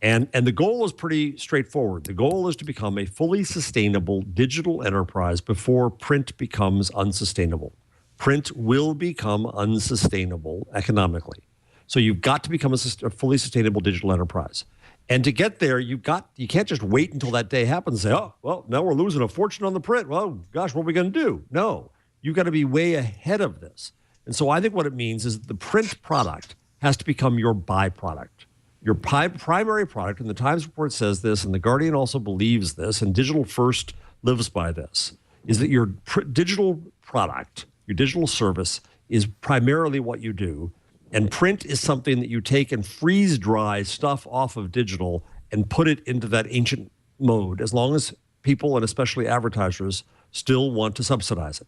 And the goal is pretty straightforward. The goal is to become a fully sustainable digital enterprise before print becomes unsustainable. Print will become unsustainable economically. So you've got to become a fully sustainable digital enterprise. And to get there, you can't just wait until that day happens and say, oh, well, now we're losing a fortune on the print. Well, gosh, what are we going to do? No, you've got to be way ahead of this. And so I think what it means is the print product has to become your byproduct. Your primary product, and the Times report says this, and the Guardian also believes this, and Digital First lives by this, is that your digital product, your digital service, is primarily what you do, and print is something that you take and freeze dry stuff off of digital and put it into that ancient mode, as long as people, and especially advertisers, still want to subsidize it.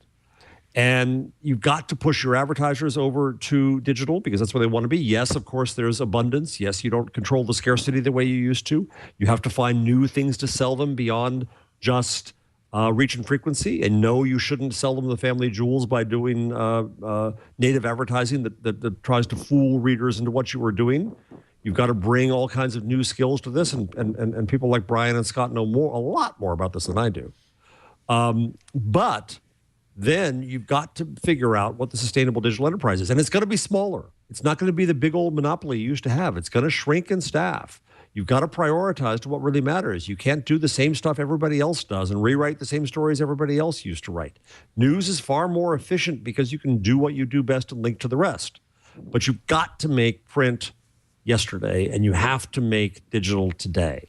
And you've got to push your advertisers over to digital because that's where they want to be. Yes, of course, there's abundance. Yes, you don't control the scarcity the way you used to. You have to find new things to sell them beyond just reach and frequency. And no, you shouldn't sell them the family jewels by doing native advertising that tries to fool readers into what you were doing. You've got to bring all kinds of new skills to this. And people like Brian and Scott know a lot more about this than I do. But then you've got to figure out what the sustainable digital enterprise is. And it's going to be smaller. It's not going to be the big old monopoly you used to have. It's going to shrink in staff. You've got to prioritize to what really matters. You can't do the same stuff everybody else does and rewrite the same stories everybody else used to write. News is far more efficient because you can do what you do best and link to the rest. But you've got to make print yesterday, and you have to make digital today.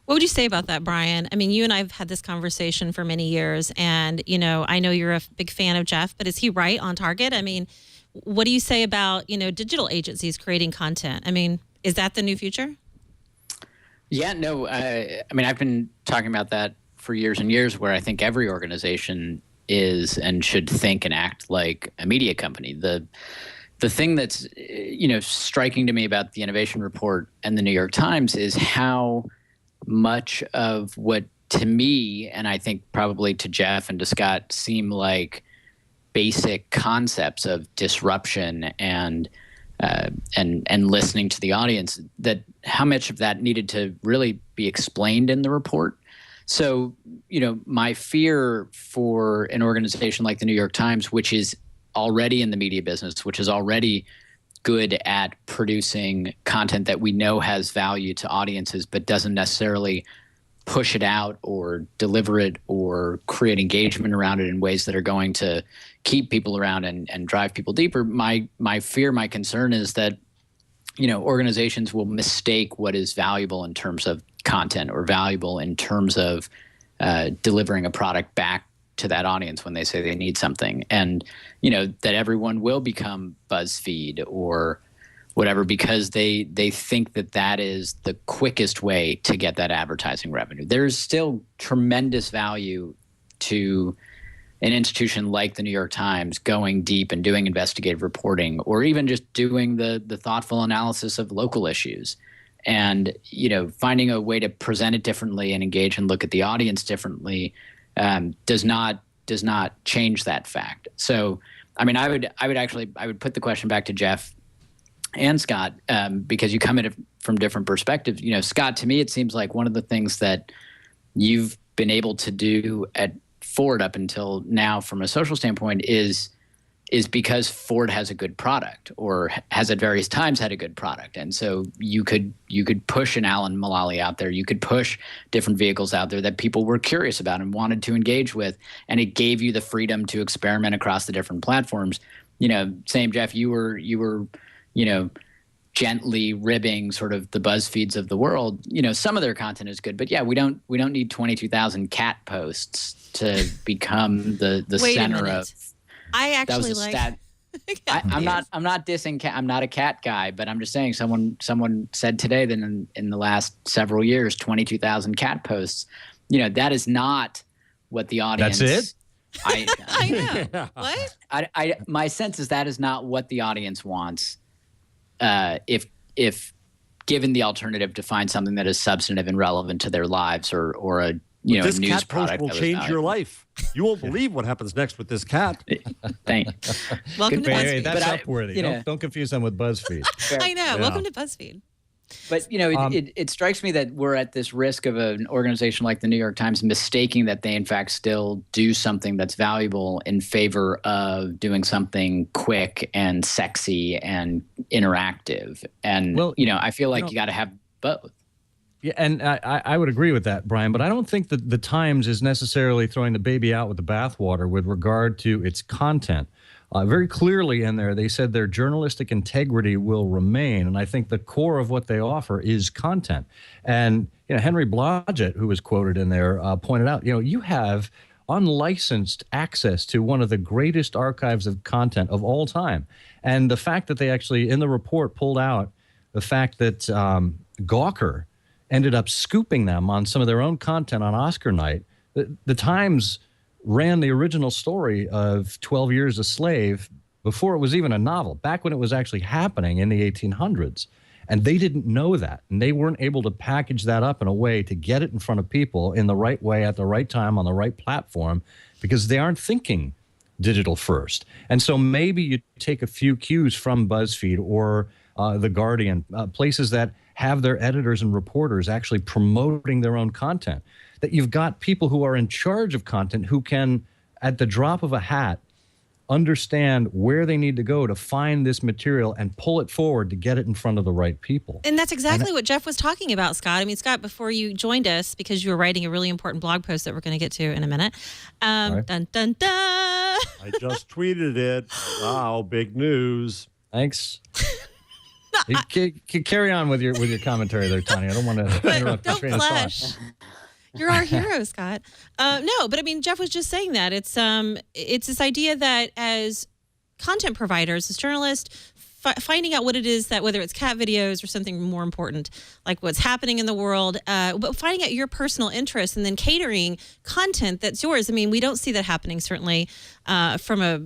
What would you say about that, Brian? I mean, you and I have had this conversation for many years, and, I know you're a big fan of Jeff, but is he right on target? I mean, what do you say about, digital agencies creating content? I mean, is that the new future? Yeah, no, I mean, I've been talking about that for years and years, where I think every organization is and should think and act like a media company. The thing that's, striking to me about the Innovation Report and the New York Times is how much of what, to me, and I think probably to Jeff and to Scott, seem like basic concepts of disruption and listening to the audience, that how much of that needed to really be explained in the report. So, my fear for an organization like the New York Times, which is already in the media business, which is already good at producing content that we know has value to audiences, but doesn't necessarily push it out or deliver it or create engagement around it in ways that are going to keep people around and drive people deeper. My fear, my concern is that, organizations will mistake what is valuable in terms of content or valuable in terms of delivering a product back to that audience when they say they need something. And, that everyone will become BuzzFeed or whatever because they think that is the quickest way to get that advertising revenue. There's still tremendous value to an institution like the New York Times going deep and doing investigative reporting, or even just doing the thoughtful analysis of local issues, and finding a way to present it differently and engage and look at the audience differently does not change that fact. So, I mean, I would put the question back to Jeff and Scott, because you come at it from different perspectives. Scott, to me, it seems like one of the things that you've been able to do at Ford up until now from a social standpoint is because Ford has a good product, or has at various times had a good product. And so you could push an Alan Mullally out there. You could push different vehicles out there that people were curious about and wanted to engage with. And it gave you the freedom to experiment across the different platforms. Same, Jeff, you were gently ribbing sort of the BuzzFeeds of the world. Some of their content is good, but yeah, we don't need 22,000 cat posts to become the Wait center of. I actually I'm not dissing cat. I'm not a cat guy, but I'm just saying someone said today that in the last several years, 22,000 cat posts. That is not what the audience. That's it. I know. What? My sense is that is not what the audience wants. If given the alternative to find something that is substantive and relevant to their lives, or a this a news cat post product will change your life. You won't believe what happens next with this cat. Thanks. Welcome to BuzzFeed. That's Upworthy. Don't confuse them with BuzzFeed. I know. Yeah. Welcome to BuzzFeed. But it strikes me that we're at this risk of an organization like the New York Times mistaking that they in fact still do something that's valuable in favor of doing something quick and sexy and interactive. And I feel like you got to have both. Yeah, and I would agree with that, Brian, but I don't think that the Times is necessarily throwing the baby out with the bathwater with regard to its content. Very clearly in there, they said their journalistic integrity will remain, and I think the core of what they offer is content. And Henry Blodgett, who was quoted in there, pointed out, you have unlicensed access to one of the greatest archives of content of all time. And the fact that they actually, in the report, pulled out the fact that Gawker ended up scooping them on some of their own content on Oscar night. The Times ran the original story of 12 Years a Slave before it was even a novel, back when it was actually happening in the 1800s. And they didn't know that. And they weren't able to package that up in a way to get it in front of people in the right way, at the right time, on the right platform, because they aren't thinking digital first. And so maybe you take a few cues from BuzzFeed or The Guardian, places that have their editors and reporters actually promoting their own content, that you've got people who are in charge of content who can at the drop of a hat, understand where they need to go to find this material and pull it forward to get it in front of the right people. And that's exactly what Jeff was talking about, Scott. I mean, Scott, before you joined us, because you were writing a really important blog post that we're going to get to in a minute. Right. Dun, dun, dun. I just tweeted it. Wow, big news. Thanks. Carry on with your commentary there, Tonya. I don't want to interrupt the Don't train of thought. flash. You're our hero, Scott. No, but I mean, Jeff was just saying that it's this idea that as content providers, as journalists, finding out what it is that, whether it's cat videos or something more important, like what's happening in the world, but finding out your personal interests and then catering content that's yours. I mean, we don't see that happening certainly from a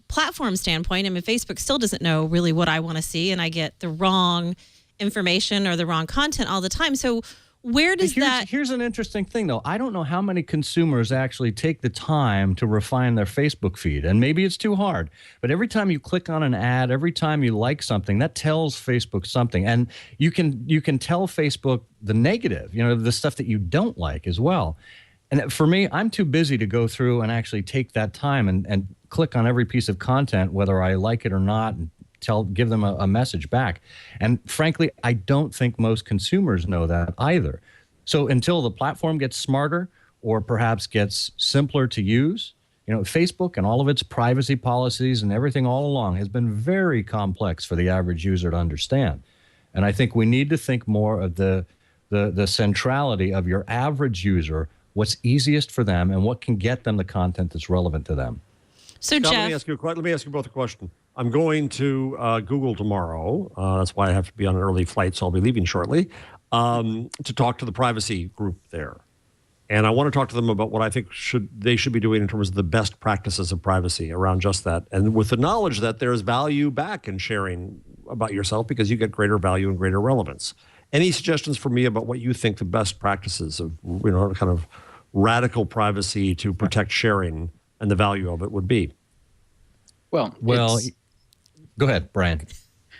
platform standpoint. I mean, Facebook still doesn't know really what I want to see, and I get the wrong information or the wrong content all the time. So where does Here's an interesting thing, though. I don't know how many consumers actually take the time to refine their Facebook feed, and maybe it's too hard. But every time you click on an ad, every time you like something, that tells Facebook something, and you can tell Facebook the negative, the stuff that you don't like as well. And for me, I'm too busy to go through and actually take that time and click on every piece of content, whether I like it or not, and give them a message back. And frankly, I don't think most consumers know that either. So until the platform gets smarter or perhaps gets simpler to use, Facebook and all of its privacy policies and everything all along has been very complex for the average user to understand. And I think we need to think more of the centrality of your average user, what's easiest for them and what can get them the content that's relevant to them. So Scott, Jeff, let me ask you both a question. I'm going to Google tomorrow. That's why I have to be on an early flight, so I'll be leaving shortly, to talk to the privacy group there. And I want to talk to them about what I think they should be doing in terms of the best practices of privacy around just that. And with the knowledge that there's value back in sharing about yourself because you get greater value and greater relevance. Any suggestions for me about what you think the best practices of, kind of radical privacy to protect sharing and the value of it would be? Well, go ahead, Brian.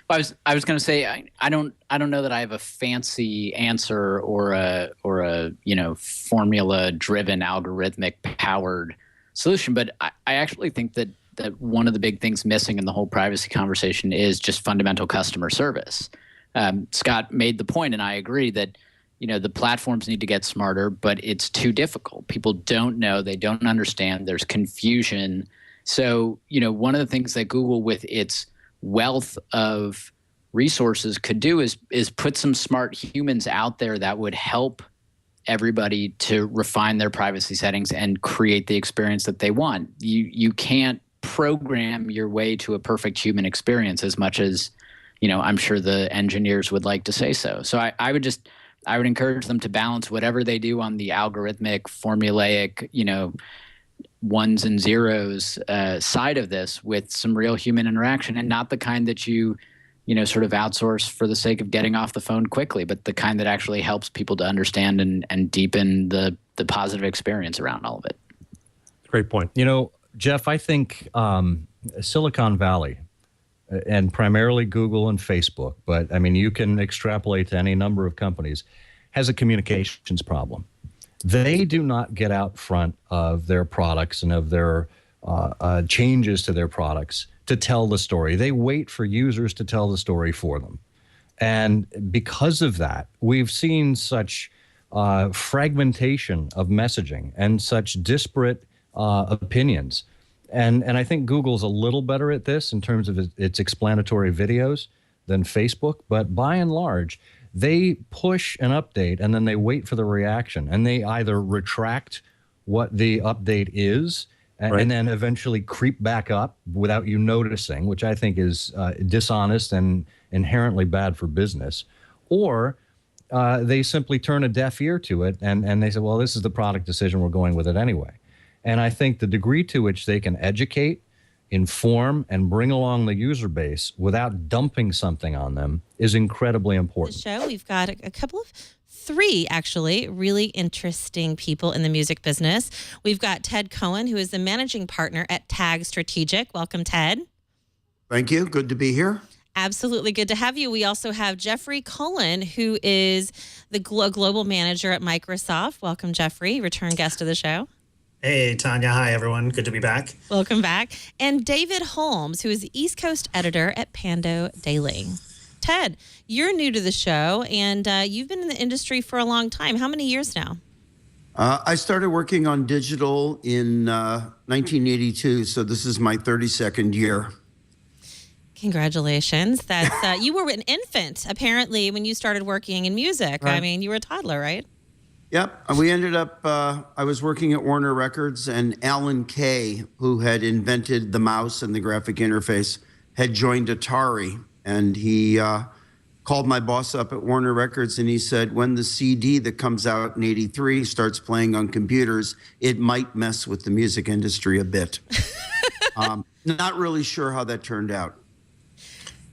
I was going to say I don't know that I have a fancy answer or a formula driven algorithmic powered solution, but I actually think that one of the big things missing in the whole privacy conversation is just fundamental customer service. Scott made the point, and I agree that the platforms need to get smarter, but it's too difficult. People don't know, they don't understand. There's confusion. So one of the things that Google, with its wealth of resources, could do is put some smart humans out there that would help everybody to refine their privacy settings and create the experience that they want. You can't program your way to a perfect human experience as much as I'm sure the engineers would like to say so. So I would encourage them to balance whatever they do on the algorithmic, formulaic, ones and zeros side of this with some real human interaction, and not the kind that you sort of outsource for the sake of getting off the phone quickly, but the kind that actually helps people to understand and deepen the positive experience around all of it. Great point. Jeff, I think Silicon Valley, and primarily Google and Facebook, but I mean, you can extrapolate to any number of companies, has a communications problem. They do not get out front of their products and of their changes to their products to tell the story. They wait for users to tell the story for them. And because of that, we've seen such fragmentation of messaging and such disparate opinions. And I think Google's a little better at this in terms of its explanatory videos than Facebook. But by and large, they push an update and then they wait for the reaction. And they either retract what the update is and then eventually creep back up without you noticing, which I think is dishonest and inherently bad for business. Or they simply turn a deaf ear to it and they say, well, this is the product decision, we're going with it anyway. And I think the degree to which they can educate, inform, and bring along the user base without dumping something on them is incredibly important. The show, we've got a couple of three, actually, really interesting people in the music business. We've got Ted Cohen, who is the managing partner at Tag Strategic. Welcome, Ted. Thank you. Good to be here. Absolutely good to have you. We also have Jeffrey Cullen, who is the global manager at Microsoft. Welcome, Jeffrey, return guest of the show. Hey, Tonya. Hi, everyone. Good to be back. Welcome back. And David Holmes, who is the East Coast editor at Pando Daily. Ted, you're new to the show, and you've been in the industry for a long time. How many years now? I started working on digital in 1982, so this is my 32nd year. Congratulations. That's you were an infant, apparently, when you started working in music. Right. I mean, you were a toddler, right? Yep. We ended up, I was working at Warner Records, and Alan Kay, who had invented the mouse and the graphic interface, had joined Atari. And he called my boss up at Warner Records, and he said, when the CD that comes out in 83 starts playing on computers, it might mess with the music industry a bit. Not really sure how that turned out.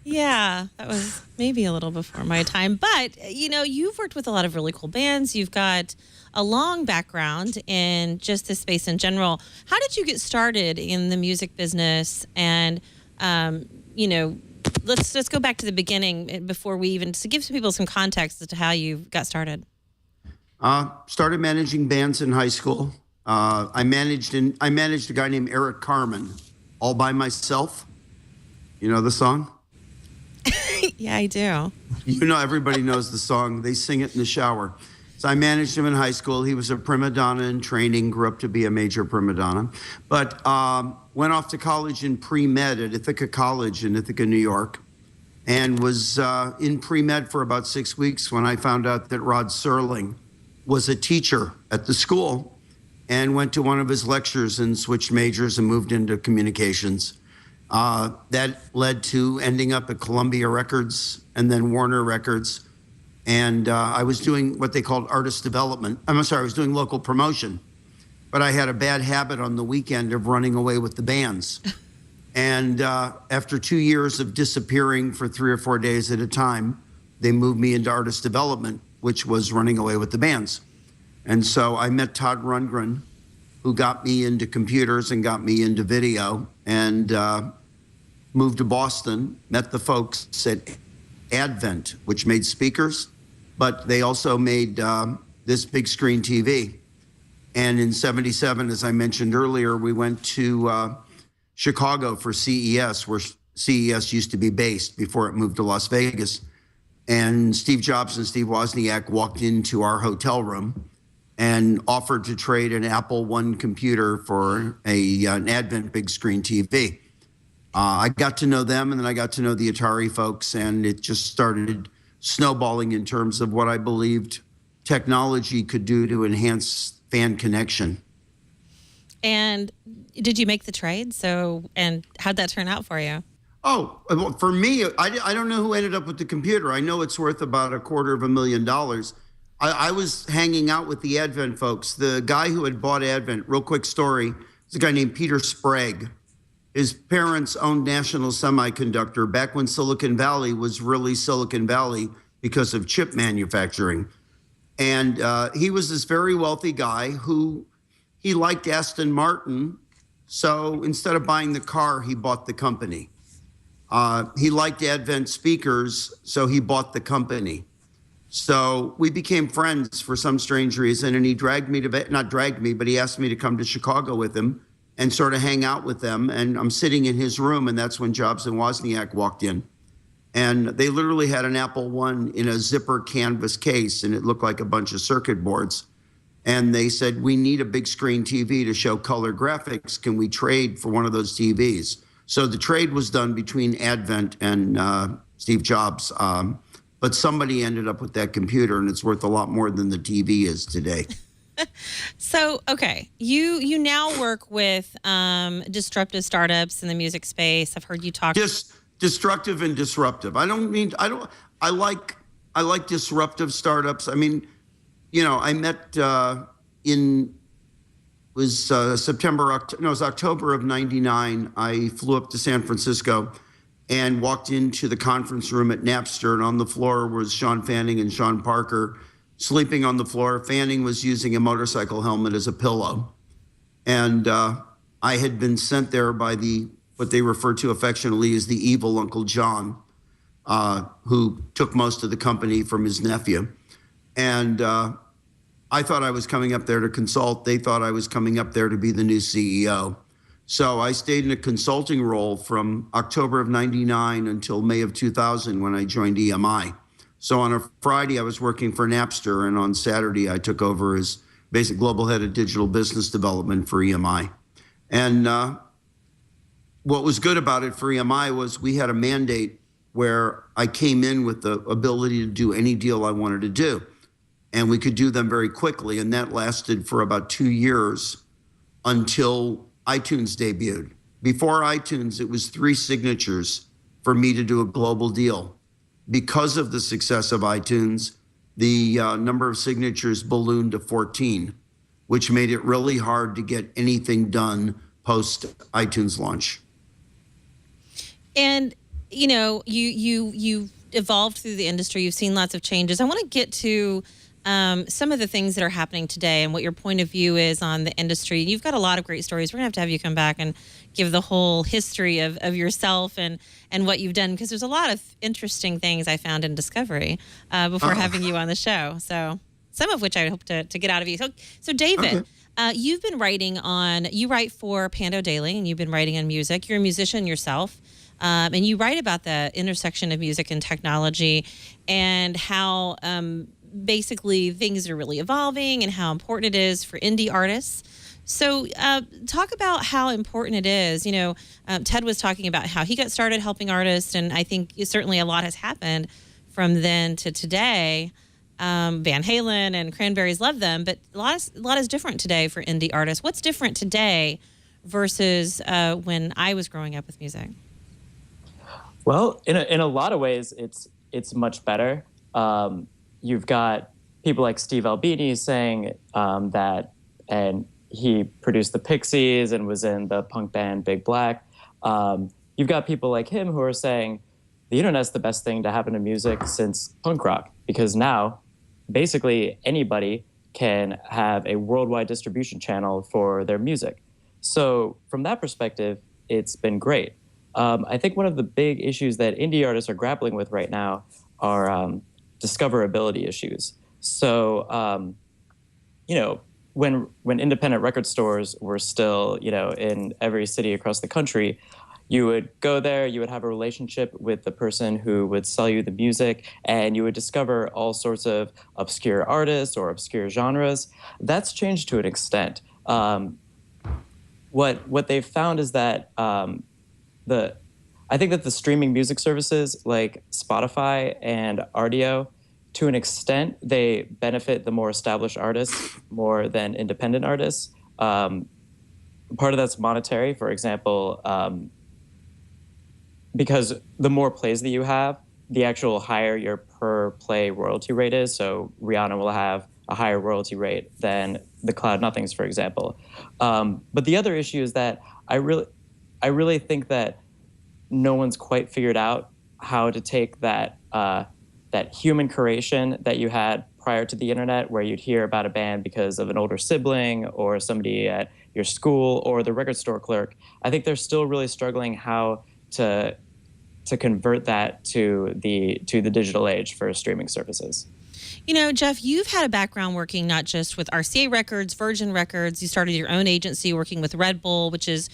Yeah, that was maybe a little before my time. But, you know, you've worked with a lot of really cool bands. You've got a long background in just this space in general. How did you get started in the music business? And, you know, let's go back to the beginning before we even, to give some people some context as to how you got started. Started managing bands in high school. I managed a guy named Eric Carmen all by myself. You know the song? Yeah, I do. You know, everybody knows the song. They sing it in the shower. So I managed him in high school. He was a prima donna in training, grew up to be a major prima donna, but went off to college in pre-med at Ithaca College in Ithaca, New York, and was in pre-med for about 6 weeks when I found out that Rod Serling was a teacher at the school, and went to one of his lectures and switched majors and moved into communications. That led to ending up at Columbia Records and then Warner Records. And I was doing what they called artist development. I was doing local promotion. But I had a bad habit on the weekend of running away with the bands. And after 2 years of disappearing for 3 or 4 days at a time, they moved me into artist development, which was running away with the bands. And so I met Todd Rundgren, who got me into computers and got me into video, and moved to Boston, met the folks at Advent, which made speakers, but they also made this big screen TV. And in 77, as I mentioned earlier, we went to Chicago for CES, where CES used to be based before it moved to Las Vegas. And Steve Jobs and Steve Wozniak walked into our hotel room and offered to trade an Apple I computer for an Advent big screen TV. I got to know them, and then I got to know the Atari folks, and it just started snowballing in terms of what I believed technology could do to enhance fan connection. And did you make the trade? And how'd that turn out for you? Oh, well, for me, I don't know who ended up with the computer. I know it's worth about $250,000. I was hanging out with the Advent folks. The guy who had bought Advent, real quick story, is a guy named Peter Sprague. His parents owned National Semiconductor back when Silicon Valley was really Silicon Valley because of chip manufacturing. And he was this very wealthy guy who he liked Aston Martin. So instead of buying the car, he bought the company. He liked Advent speakers, so he bought the company. So we became friends for some strange reason, and he not dragged me, but he asked me to come to Chicago with him and sort of hang out with them. And I'm sitting in his room, and that's when Jobs and Wozniak walked in. And they literally had an Apple I in a zipper canvas case, and it looked like a bunch of circuit boards. And they said, we need a big screen TV to show color graphics. Can we trade for one of those TVs? So the trade was done between Advent and Steve Jobs. But somebody ended up with that computer, and it's worth a lot more than the TV is today. So, okay, you now work with disruptive startups in the music space. I've heard you talk. Just destructive and disruptive. I like disruptive startups. I mean, you know, I met it was October of '99. I flew up to San Francisco and walked into the conference room at Napster, and on the floor was Sean Fanning and Sean Parker sleeping on the floor. Fanning was using a motorcycle helmet as a pillow. And I had been sent there by what they refer to affectionately as the evil Uncle John, who took most of the company from his nephew. And I thought I was coming up there to consult. They thought I was coming up there to be the new CEO. So I stayed in a consulting role from October of 99 until May of 2000 when I joined EMI. So on a Friday, I was working for Napster, and on Saturday, I took over as basic global head of digital business development for EMI. And what was good about it for EMI was we had a mandate where I came in with the ability to do any deal I wanted to do. And we could do them very quickly. And that lasted for about 2 years until iTunes debuted. Before iTunes, it was 3 signatures for me to do a global deal. Because of the success of iTunes, the number of signatures ballooned to 14, which made it really hard to get anything done post iTunes launch. And you evolved through the industry. You've seen lots of changes. I want to get to some of the things that are happening today and what your point of view is on the industry. You've got a lot of great stories. We're going to have you come back and give the whole history of yourself and what you've done, because there's a lot of interesting things I found in Discovery before having you on the show. So some of which I hope to get out of you. So David, you've been you write for Pando Daily, and you've been writing on music. You're a musician yourself. And you write about the intersection of music and technology and how basically things are really evolving and how important it is for indie artists. So talk about how important it is. Ted was talking about how he got started helping artists, and I think certainly a lot has happened from then to today. Van Halen and Cranberries love them, but a lot is different today for indie artists. What's different today versus when I was growing up with music? Well, in a lot of ways, it's much better. You've got people like Steve Albini saying that, and he produced the Pixies and was in the punk band Big Black. You've got people like him who are saying the internet's the best thing to happen to music since punk rock, because now basically anybody can have a worldwide distribution channel for their music. So from that perspective, it's been great. I think one of the big issues that indie artists are grappling with right now are discoverability issues. So, when independent record stores were still, in every city across the country, you would go there, you would have a relationship with the person who would sell you the music, and you would discover all sorts of obscure artists or obscure genres. That's changed to an extent. What they've found is that I think that the streaming music services like Spotify and Rdio, to an extent, they benefit the more established artists more than independent artists. Part of that's monetary, for example, because the more plays that you have, the actual higher your per play royalty rate is. So Rihanna will have a higher royalty rate than the Cloud Nothings, for example. But the other issue is that I really think that no one's quite figured out how to take that human curation that you had prior to the internet, where you'd hear about a band because of an older sibling or somebody at your school or the record store clerk. I think they're still really struggling how to convert that to the digital age for streaming services. Jeff, you've had a background working not just with RCA Records, Virgin Records. You started your own agency working with Red Bull, which has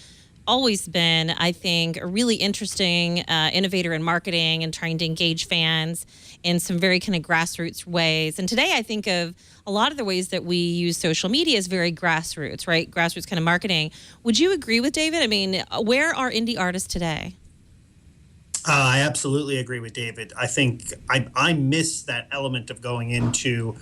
always been, I think, a really interesting innovator in marketing and trying to engage fans in some very kind of grassroots ways. And today I think of a lot of the ways that we use social media as very grassroots, right? Grassroots kind of marketing. Would you agree with David? I mean, where are indie artists today? I absolutely agree with David. I think I miss that element of going into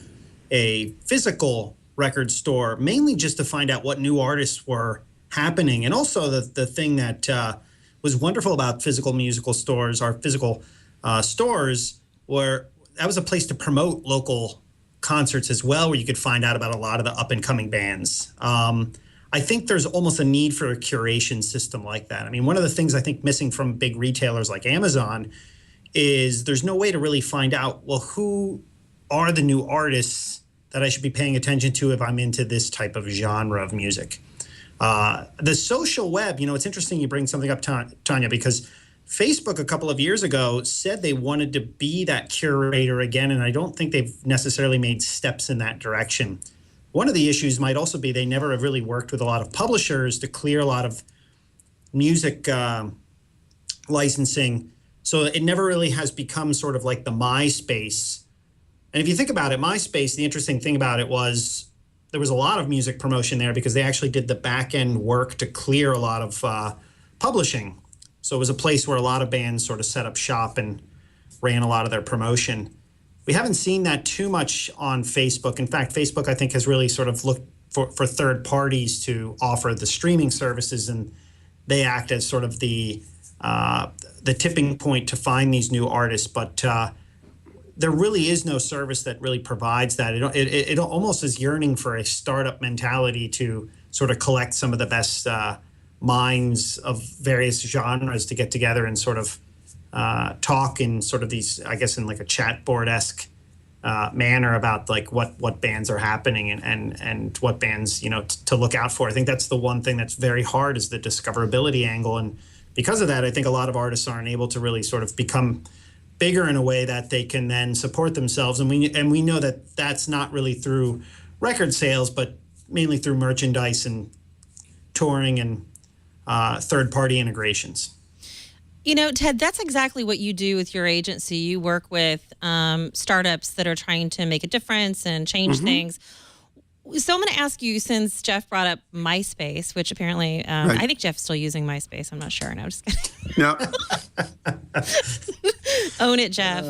a physical record store, mainly just to find out what new artists were happening. And also the thing that was wonderful about physical musical stores, our physical stores, were that was a place to promote local concerts as well, where you could find out about a lot of the up and coming bands. I think there's almost a need for a curation system like that. I mean, one of the things I think missing from big retailers like Amazon is there's no way to really find out, well, who are the new artists that I should be paying attention to if I'm into this type of genre of music. The social web, it's interesting you bring something up, Tonya, because Facebook a couple of years ago said they wanted to be that curator again, and I don't think they've necessarily made steps in that direction. One of the issues might also be they never have really worked with a lot of publishers to clear a lot of music licensing. So it never really has become sort of like the MySpace. And if you think about it, MySpace, the interesting thing about it was there was a lot of music promotion there because they actually did the back end work to clear a lot of publishing. So it was a place where a lot of bands sort of set up shop and ran a lot of their promotion. We haven't seen that too much on Facebook. In fact, Facebook, I think, has really sort of looked for third parties to offer the streaming services, and they act as sort of the tipping point to find these new artists. But there really is no service that really provides that. It almost is yearning for a startup mentality to sort of collect some of the best minds of various genres to get together and sort of talk in sort of these, I guess, in like a chat board-esque manner about like what bands are happening and what bands, to look out for. I think that's the one thing that's very hard is the discoverability angle. And because of that, I think a lot of artists aren't able to really sort of become bigger in a way that they can then support themselves. And we know that that's not really through record sales, but mainly through merchandise and touring and third-party integrations. Ted, that's exactly what you do with your agency. You work with startups that are trying to make a difference and change things. So I'm going to ask you, since Jeff brought up MySpace, which apparently, Right. I think Jeff's still using MySpace. I'm not sure. No, just kidding. No. Own it, Jeff.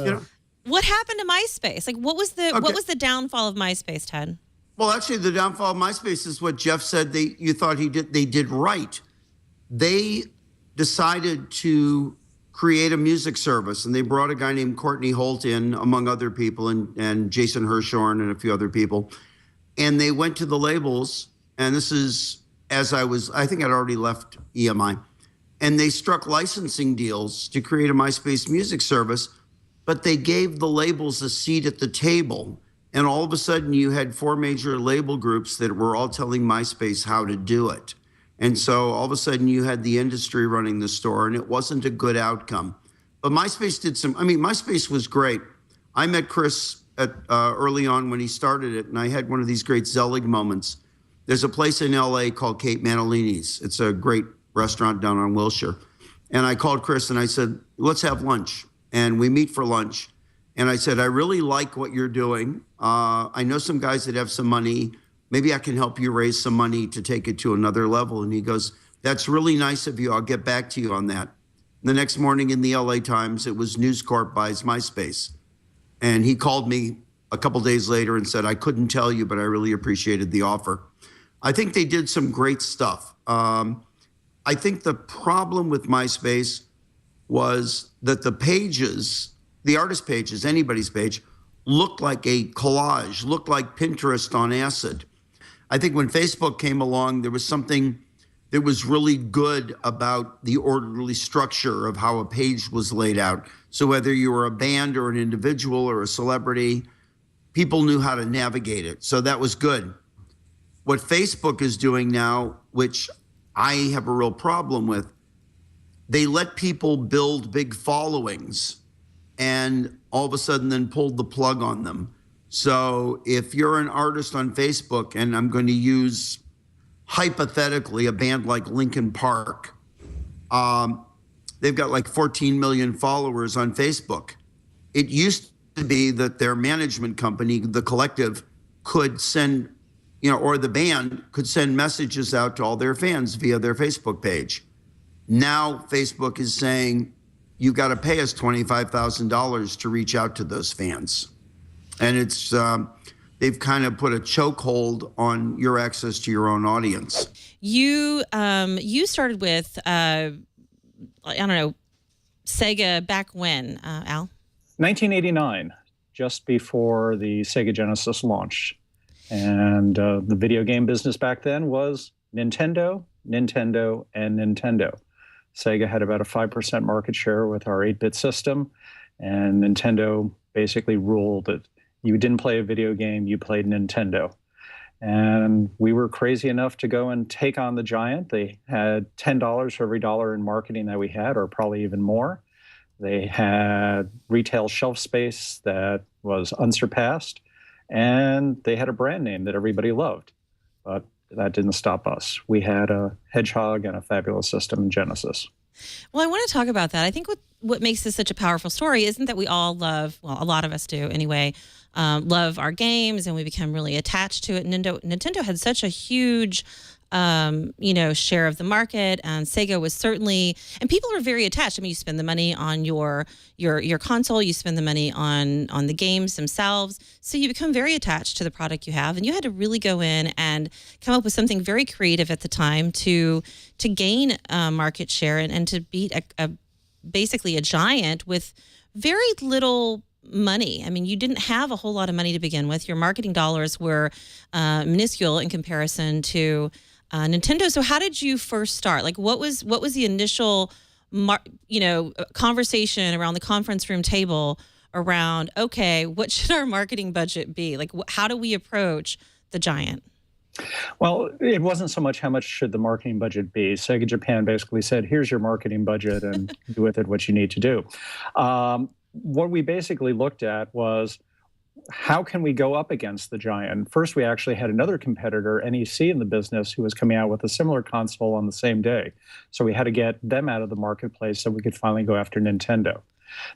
What happened to MySpace? Like, what was the downfall of MySpace, Ted? Well, actually, the downfall of MySpace is what Jeff said. They did right. They decided to create a music service, and they brought a guy named Courtney Holt in, among other people, and Jason Hirschhorn and a few other people. And they went to the labels, and this is I think I'd already left EMI, and they struck licensing deals to create a MySpace music service, but they gave the labels a seat at the table. And all of a sudden you had 4 major label groups that were all telling MySpace how to do it. And so all of a sudden you had the industry running the store, and it wasn't a good outcome. But MySpace MySpace was great. I met Chris early on when he started it, and I had one of these great Zelig moments. There's a place in LA called Kate Manalini's. It's a great restaurant down on Wilshire. And I called Chris and I said, let's have lunch. And we meet for lunch. And I said, I really like what you're doing. I know some guys that have some money. Maybe I can help you raise some money to take it to another level. And he goes, that's really nice of you. I'll get back to you on that. The next morning in the LA Times, it was News Corp buys MySpace. And he called me a couple days later and said, I couldn't tell you, but I really appreciated the offer. I think they did some great stuff. I think the problem with MySpace was that the pages, the artist pages, anybody's page, looked like a collage, looked like Pinterest on acid. I think when Facebook came along, there was something that was really good about the orderly structure of how a page was laid out. So whether you were a band or an individual or a celebrity, people knew how to navigate it. So that was good. What Facebook is doing now, which I have a real problem with, they let people build big followings and all of a sudden then pulled the plug on them. So if you're an artist on Facebook, and I'm going to use hypothetically a band like Linkin Park, they've got like 14 million followers on Facebook. It used to be that their management company, the collective, could send, or the band could send messages out to all their fans via their Facebook page. Now Facebook is saying, you've got to pay us $25,000 to reach out to those fans. And it's they've kind of put a chokehold on your access to your own audience. You started with I don't know, Sega back when, Al? 1989, just before the Sega Genesis launched. And the video game business back then was Nintendo, Nintendo, and Nintendo. Sega had about a 5% market share with our 8-bit system, and Nintendo basically ruled that you didn't play a video game, you played Nintendo. And we were crazy enough to go and take on the giant. They had $10 for every dollar in marketing that we had, or probably even more. They had retail shelf space that was unsurpassed. and they had a brand name that everybody loved. But that didn't stop us. We had a Hedgehog and a fabulous system in Genesis. Well, I want to talk about that. I think what makes this such a powerful story isn't that we all love, well, a lot of us do anyway, love our games and we become really attached to it. Nintendo had such a huge share of the market, and Sega was certainly, and people were very attached. I mean, you spend the money on your console, you spend the money on the games themselves, so you become very attached to the product you have, and you had to really go in and come up with something very creative at the time to gain market share and to beat basically a giant with very little money. I mean, you didn't have a whole lot of money to begin with. Your marketing dollars were minuscule in comparison to Nintendo. So how did you first start? Like, what was the initial, conversation around the conference room table around, okay, what should our marketing budget be? Like, how do we approach the giant? Well, it wasn't so much how much should the marketing budget be. Sega Japan basically said, here's your marketing budget and do with it what you need to do. What we basically looked at was, how can we go up against the giant? First, we actually had another competitor, NEC, in the business who was coming out with a similar console on the same day. So we had to get them out of the marketplace so we could finally go after Nintendo.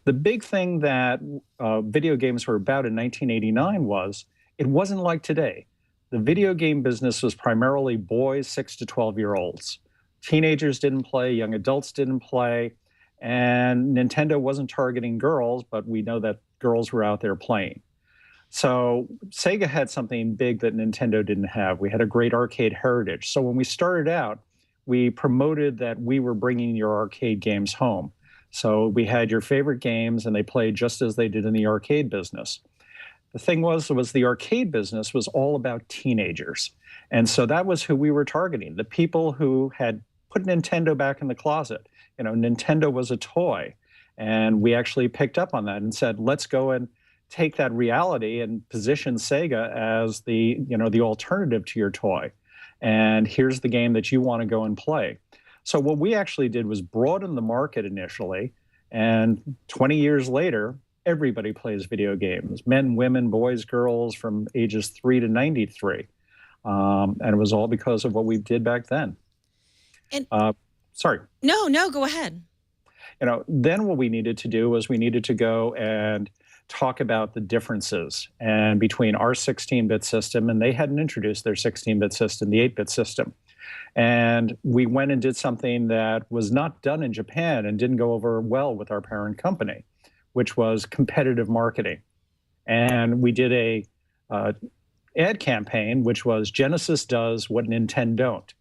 The big thing that video games were about in 1989 was, it wasn't like today. The video game business was primarily boys 6 to 12-year-olds. Teenagers didn't play, young adults didn't play, and Nintendo wasn't targeting girls, but we know that girls were out there playing. So Sega had something big that Nintendo didn't have. We had a great arcade heritage. So when we started out, we promoted that we were bringing your arcade games home. So we had your favorite games, and they played just as they did in the arcade business. The thing was the arcade business was all about teenagers. And so that was who we were targeting, the people who had put Nintendo back in the closet. Nintendo was a toy. And we actually picked up on that and said, let's go and take that reality and position Sega as the alternative to your toy. And here's the game that you want to go and play. So what we actually did was broaden the market initially. And 20 years later, everybody plays video games, men, women, boys, girls, from ages 3 to 93. And it was all because of what we did back then. And sorry. No, go ahead. Then what we needed to do was we needed to go and talk about the differences and between our 16-bit system, and they hadn't introduced their 16-bit system, the 8-bit system. And we went and did something that was not done in Japan and didn't go over well with our parent company, which was competitive marketing. And we did a ad campaign, which was Genesis does what Nintendo don't.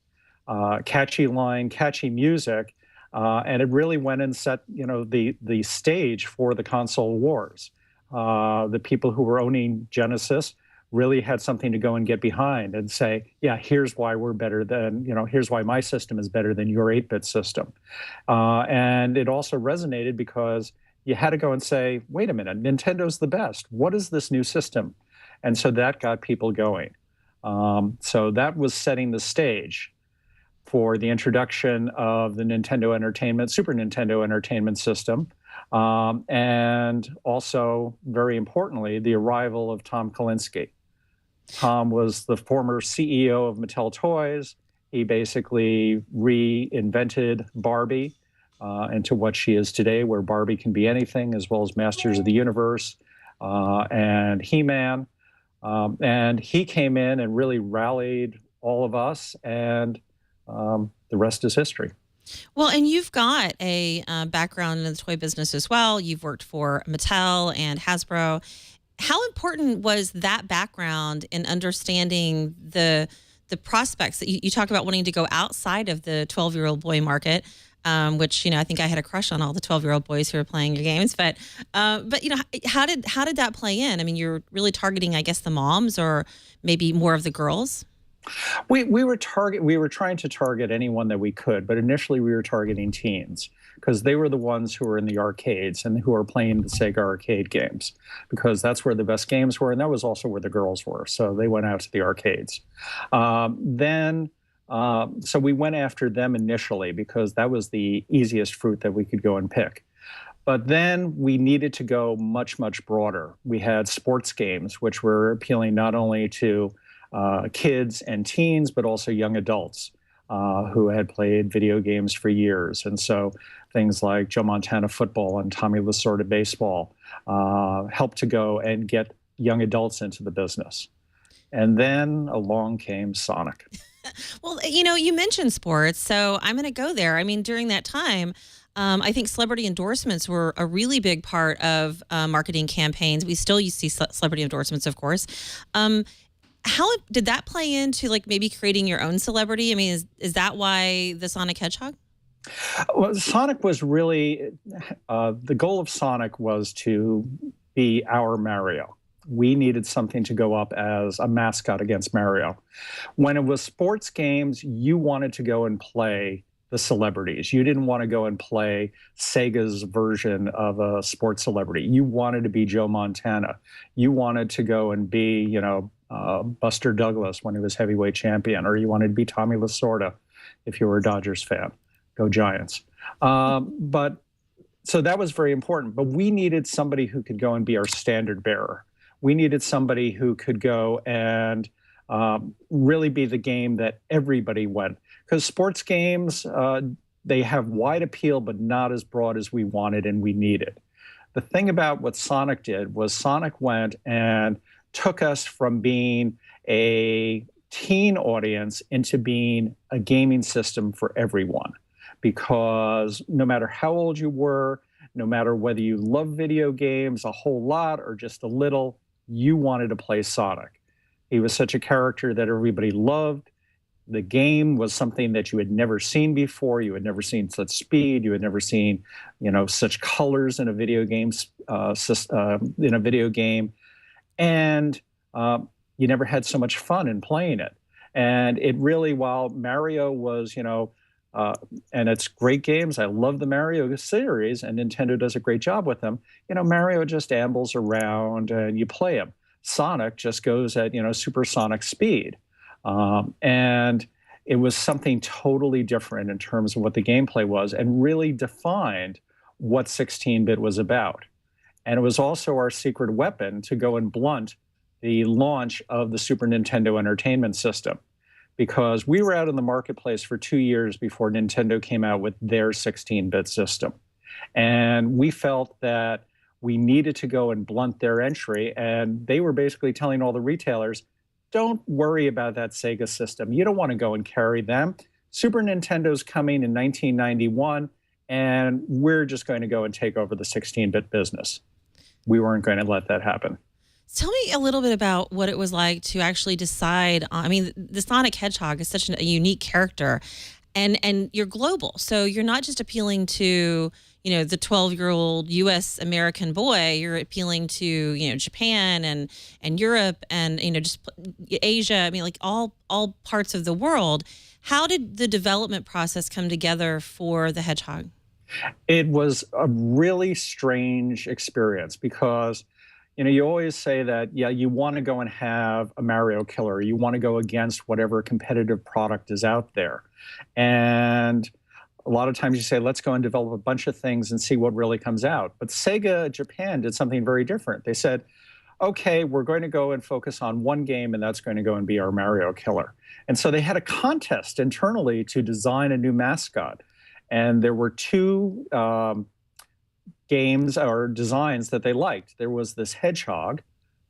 Catchy line, catchy music, and it really went and set the stage for the console wars. The people who were owning Genesis really had something to go and get behind and say, yeah, here's why we're better than, here's why my system is better than your 8-bit system. And it also resonated because you had to go and say, wait a minute, Nintendo's the best. What is this new system? And so that got people going. So that was setting the stage for the introduction of the Super Nintendo Entertainment System. And also, very importantly, the arrival of Tom Kalinske. Tom was the former CEO of Mattel Toys. He basically reinvented Barbie into what she is today, where Barbie can be anything, as well as Masters of the Universe and He-Man. And he came in and really rallied all of us, and the rest is history. Well, and you've got a background in the toy business as well. You've worked for Mattel and Hasbro. How important was that background in understanding the prospects that you talk about wanting to go outside of the 12-year-old boy market, which I think I had a crush on all the 12-year-old boys who were playing your games. But how did that play in? I mean, you're really targeting, I guess, the moms or maybe more of the girls. We were trying to target anyone that we could, but initially we were targeting teens because they were the ones who were in the arcades and who were playing the Sega arcade games, because that's where the best games were, and that was also where the girls were. So they went out to the arcades. So we went after them initially because that was the easiest fruit that we could go and pick. But then we needed to go much, much broader. We had sports games, which were appealing not only to kids and teens, but also young adults who had played video games for years. And so things like Joe Montana football and Tommy Lasorda baseball helped to go and get young adults into the business. And then along came Sonic. Well, you mentioned sports, so I'm going to go there. I mean, during that time, I think celebrity endorsements were a really big part of marketing campaigns. We still used to see celebrity endorsements, of course. How did that play into like maybe creating your own celebrity? I mean, is that why the Sonic Hedgehog? Well, Sonic was really, the goal of Sonic was to be our Mario. We needed something to go up as a mascot against Mario. When it was sports games, you wanted to go and play the celebrities. You didn't want to go and play Sega's version of a sports celebrity. You wanted to be Joe Montana. You wanted to go and be, Buster Douglas when he was heavyweight champion, or you wanted to be Tommy Lasorda if you were a Dodgers fan. Go Giants. But so that was very important. But we needed somebody who could go and be our standard bearer. We needed somebody who could go and really be the game that everybody went. Because sports games, they have wide appeal, but not as broad as we wanted and we needed. The thing about what Sonic did was Sonic went and took us from being a teen audience into being a gaming system for everyone. Because no matter how old you were, no matter whether you love video games a whole lot or just a little, you wanted to play Sonic. He was such a character that everybody loved. The game was something that you had never seen before. You had never seen such speed. You had never seen, such colors in a video game. And you never had so much fun in playing it. And it really, while Mario was, and it's great games. I love the Mario series, and Nintendo does a great job with them. Mario just ambles around and you play him. Sonic just goes at, supersonic speed. And it was something totally different in terms of what the gameplay was and really defined what 16-bit was about. And it was also our secret weapon to go and blunt the launch of the Super Nintendo Entertainment System, because we were out in the marketplace for 2 years before Nintendo came out with their 16-bit system. And we felt that we needed to go and blunt their entry, and they were basically telling all the retailers, don't worry about that Sega system. You don't want to go and carry them. Super Nintendo's coming in 1991, and we're just going to go and take over the 16-bit business. We weren't going to let that happen. Tell me a little bit about what it was like to actually decide on, I mean, the Sonic Hedgehog is such a unique character, and you're global. So you're not just appealing to, the 12-year-old U.S. American boy. You're appealing to, Japan and Europe and, just Asia. I mean, like all parts of the world. How did the development process come together for the Hedgehog? It was a really strange experience because, you always say that, you want to go and have a Mario killer. You want to go against whatever competitive product is out there. And a lot of times you say, let's go and develop a bunch of things and see what really comes out. But Sega Japan did something very different. They said, okay, we're going to go and focus on one game, and that's going to go and be our Mario killer. And so they had a contest internally to design a new mascot. And there were two games or designs that they liked. There was this hedgehog,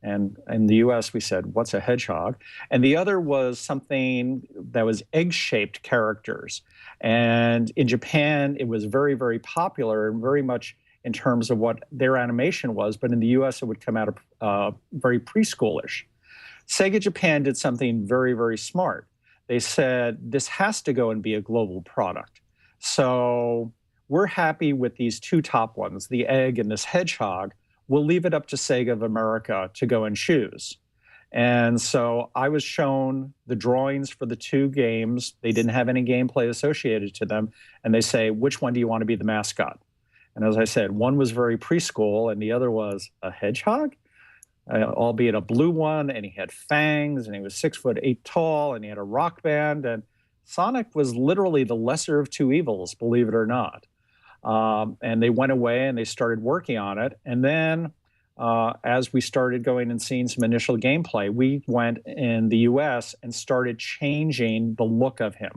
and in the US we said, what's a hedgehog? And the other was something that was egg-shaped characters. And in Japan, it was very, very popular and very much in terms of what their animation was, but in the US it would come out very preschoolish. Sega Japan did something very, very smart. They said, this has to go and be a global product. So we're happy with these two top ones, the egg and this hedgehog. We'll leave it up to Sega of America to go and choose. And so I was shown the drawings for the two games. They didn't have any gameplay associated to them. And they say, which one do you want to be the mascot? And as I said, one was very preschool and the other was a hedgehog, albeit a blue one. And he had fangs and he was 6'8" tall and he had a rock band. And Sonic was literally the lesser of two evils, believe it or not. And they went away and they started working on it. And then as we started going and seeing some initial gameplay, we went in the US and started changing the look of him,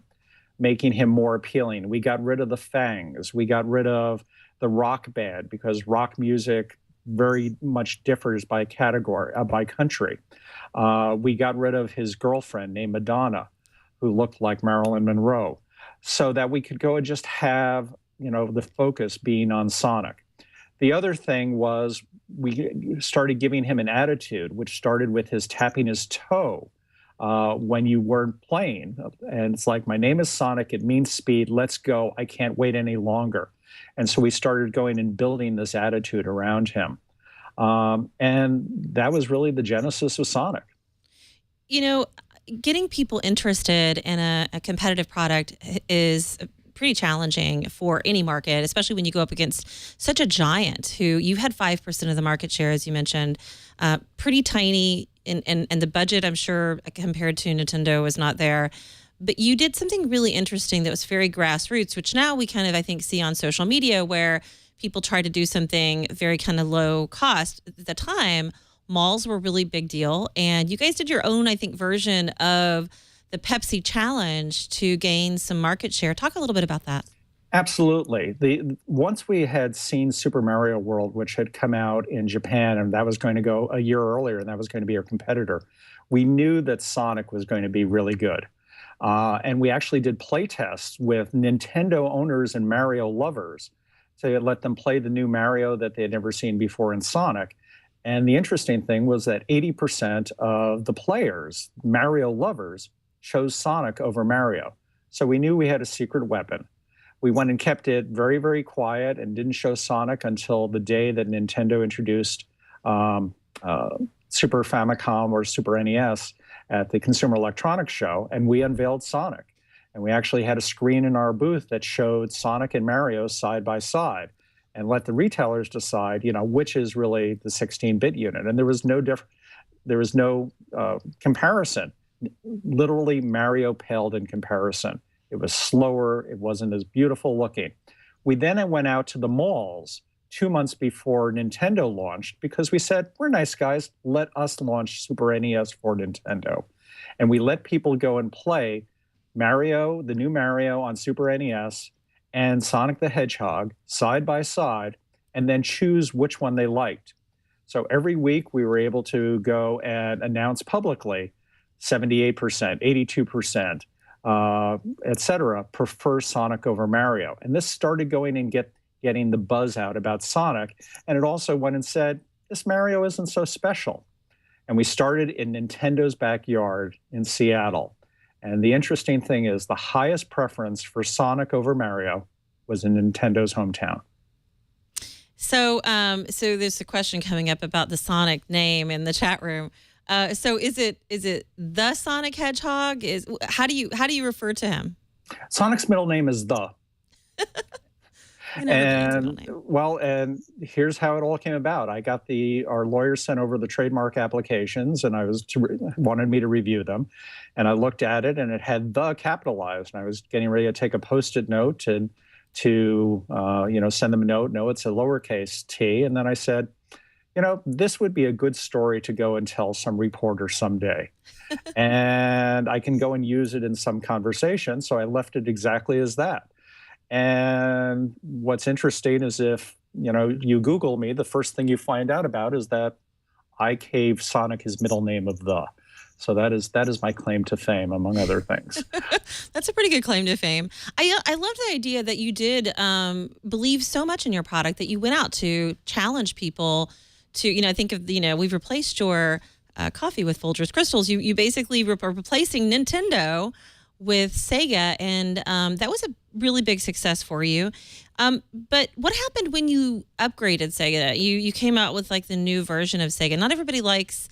making him more appealing. We got rid of the fangs. We got rid of the rock band, because rock music very much differs by category, by country. We got rid of his girlfriend named Madonna, who looked like Marilyn Monroe, so that we could go and just have, the focus being on Sonic. The other thing was we started giving him an attitude, which started with his tapping his toe when you weren't playing. And it's like, my name is Sonic, it means speed, let's go, I can't wait any longer. And so we started going and building this attitude around him. And that was really the genesis of Sonic. Getting people interested in a competitive product is pretty challenging for any market, especially when you go up against such a giant who you had 5% of the market share, as you mentioned, pretty tiny, and the budget, I'm sure, compared to Nintendo, was not there. But you did something really interesting that was very grassroots, which now we kind of, I think, see on social media, where people try to do something very kind of low cost. At the time, malls were a really big deal. And you guys did your own, I think, version of the Pepsi Challenge to gain some market share. Talk a little bit about that. Absolutely. Once we had seen Super Mario World, which had come out in Japan, and that was going to go a year earlier, and that was going to be our competitor, we knew that Sonic was going to be really good. And we actually did play tests with Nintendo owners and Mario lovers to let them play the new Mario that they had never seen before in Sonic. And the interesting thing was that 80% of the players, Mario lovers, chose Sonic over Mario. So we knew we had a secret weapon. We went and kept it very, very quiet and didn't show Sonic until the day that Nintendo introduced Super Famicom or Super NES at the Consumer Electronics Show, and we unveiled Sonic. And we actually had a screen in our booth that showed Sonic and Mario side by side, and let the retailers decide, which is really the 16-bit unit. And there was no comparison. Literally, Mario paled in comparison. It was slower. It wasn't as beautiful looking. We then went out to the malls 2 months before Nintendo launched, because we said, we're nice guys, let us launch Super NES for Nintendo. And we let people go and play Mario, the new Mario on Super NES, and Sonic the Hedgehog side by side, and then choose which one they liked. So every week we were able to go and announce publicly 78%, 82%, et cetera, prefer Sonic over Mario. And this started going and getting the buzz out about Sonic. And it also went and said, this Mario isn't so special. And we started in Nintendo's backyard in Seattle. And the interesting thing is the highest preference for Sonic over Mario was in Nintendo's hometown. So there's a question coming up about the Sonic name in the chat room. So is it the Sonic Hedgehog? How do you refer to him? Sonic's middle name is the. And here's how it all came about. I got our lawyers sent over the trademark applications, and wanted me to review them. And I looked at it, and it had the capitalized. And I was getting ready to take a Post-it note to send them a note. No, it's a lowercase t. And then I said, this would be a good story to go and tell some reporter someday. And I can go and use it in some conversation. So I left it exactly as that. And what's interesting is if, you Google me, the first thing you find out about is that I gave Sonic his middle name of the. So that is my claim to fame, among other things. That's a pretty good claim to fame. I love the idea that you did believe so much in your product that you went out to challenge people to, think of, we've replaced your coffee with Folgers Crystals. You basically were replacing Nintendo with Sega, and that was a really big success for you. But what happened when you upgraded Sega? You came out with like the new version of Sega. Not everybody likes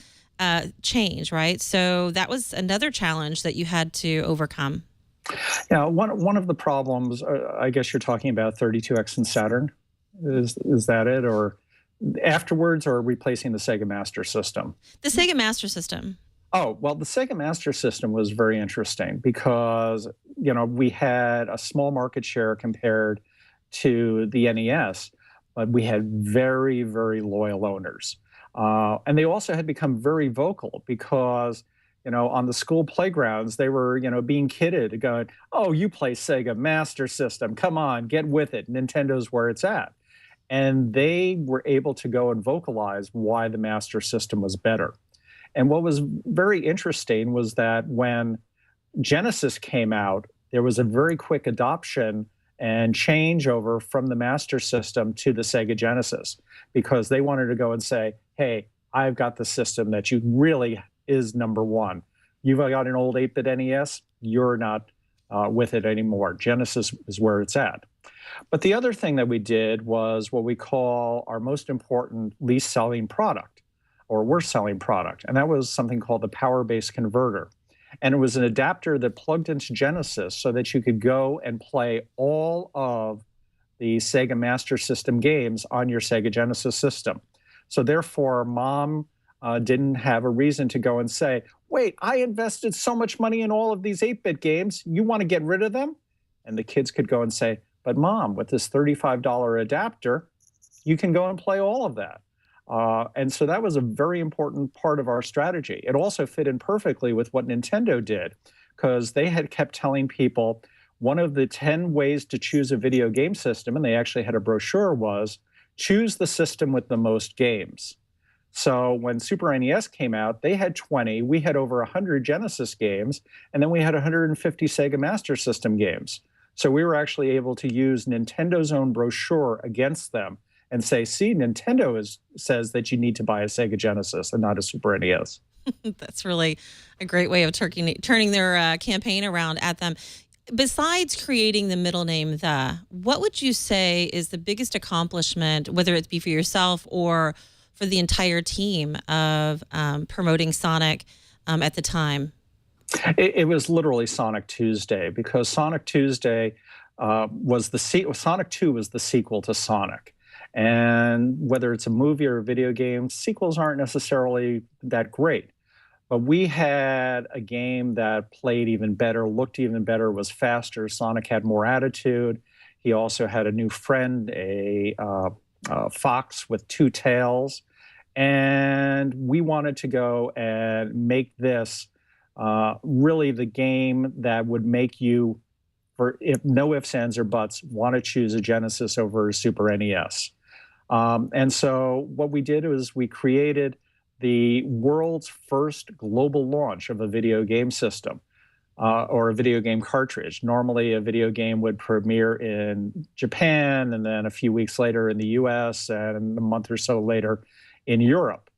change, right? So that was another challenge that you had to overcome. Yeah, one of the problems, I guess you're talking about 32X and Saturn. Is that it, or afterwards, or replacing the Sega Master System? The Sega Master System. Oh, well, the Sega Master System was very interesting because, we had a small market share compared to the NES, but we had very, very loyal owners. And they also had become very vocal because, on the school playgrounds, they were, being kidded, going, "Oh, you play Sega Master System. Come on, get with it. Nintendo's where it's at." And they were able to go and vocalize why the Master System was better. And what was very interesting was that when Genesis came out, there was a very quick adoption and changeover from the Master System to the Sega Genesis, because they wanted to go and say, "Hey, I've got the system that you really is number one. You've got an old 8-bit NES, you're not with it anymore. Genesis is where it's at." But the other thing that we did was what we call our most important least selling product, or worst selling product, and that was something called the power-based converter. And it was an adapter that plugged into Genesis so that you could go and play all of the Sega Master System games on your Sega Genesis system. So therefore, mom didn't have a reason to go and say, "Wait, I invested so much money in all of these 8-bit games, you want to get rid of them?" And the kids could go and say, "But mom, with this $35 adapter, you can go and play all of that." And so that was a very important part of our strategy. It also fit in perfectly with what Nintendo did, because they had kept telling people one of the 10 ways to choose a video game system, and they actually had a brochure, was choose the system with the most games. So when Super NES came out, they had 20, we had over 100 Genesis games, and then we had 150 Sega Master System games. So we were actually able to use Nintendo's own brochure against them and say, "See, Nintendo says that you need to buy a Sega Genesis and not a Super NES." That's really a great way of turning their campaign around at them. Besides creating the middle name "the," what would you say is the biggest accomplishment, whether it be for yourself or for the entire team, of promoting Sonic at the time? It was literally Sonic Tuesday, because Sonic Tuesday Sonic 2 was the sequel to Sonic. And whether it's a movie or a video game, sequels aren't necessarily that great. But we had a game that played even better, looked even better, was faster. Sonic had more attitude. He also had a new friend, a fox with two tails. And we wanted to go and make this really the game that would make you, if no ifs, ands, or buts, want to choose a Genesis over a Super NES. And so what we did was we created the world's first global launch of a video game system, or a video game cartridge. Normally, a video game would premiere in Japan, and then a few weeks later in the US, and a month or so later in Europe.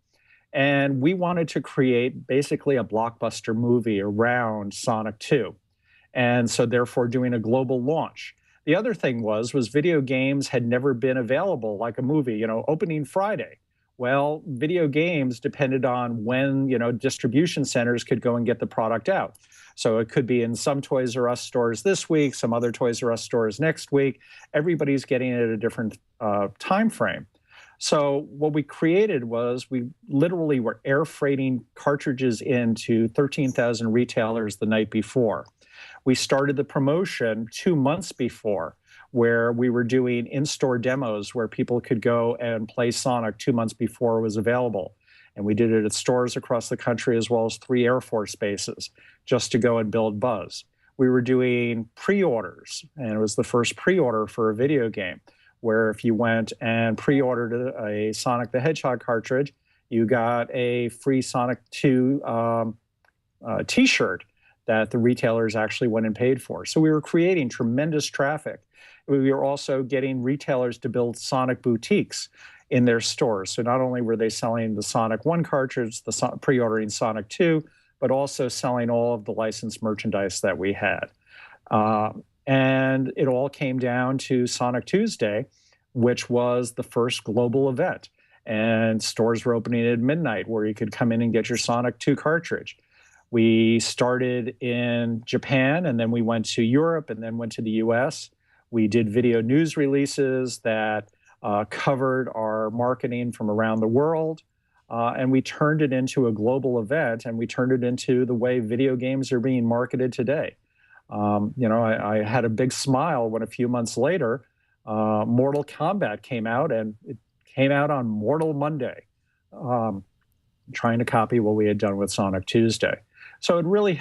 And we wanted to create basically a blockbuster movie around Sonic 2. And so therefore doing a global launch. The other thing was video games had never been available like a movie, opening Friday. Well, video games depended on when, distribution centers could go and get the product out. So it could be in some Toys R Us stores this week, some other Toys R Us stores next week. Everybody's getting it at a different time frame. So what we created was we literally were air freighting cartridges into 13,000 retailers the night before. We started the promotion 2 months before, where we were doing in-store demos where people could go and play Sonic 2 months before it was available. And we did it at stores across the country, as well as 3 Air Force bases, just to go and build buzz. We were doing pre-orders, and it was the first pre-order for a video game, where if you went and pre-ordered a Sonic the Hedgehog cartridge, you got a free Sonic 2 t-shirt that the retailers actually went and paid for. So we were creating tremendous traffic. We were also getting retailers to build Sonic boutiques in their stores. So not only were they selling the Sonic 1 cartridge, pre-ordering Sonic 2, but also selling all of the licensed merchandise that we had. And it all came down to Sonic Tuesday, which was the first global event. And stores were opening at midnight where you could come in and get your Sonic 2 cartridge. We started in Japan, and then we went to Europe, and then went to the US. We did video news releases that covered our marketing from around the world. And we turned it into a global event, and we turned it into the way video games are being marketed today. I had a big smile when a few months later, Mortal Kombat came out, and it came out on Mortal Monday, trying to copy what we had done with Sonic Tuesday. So it really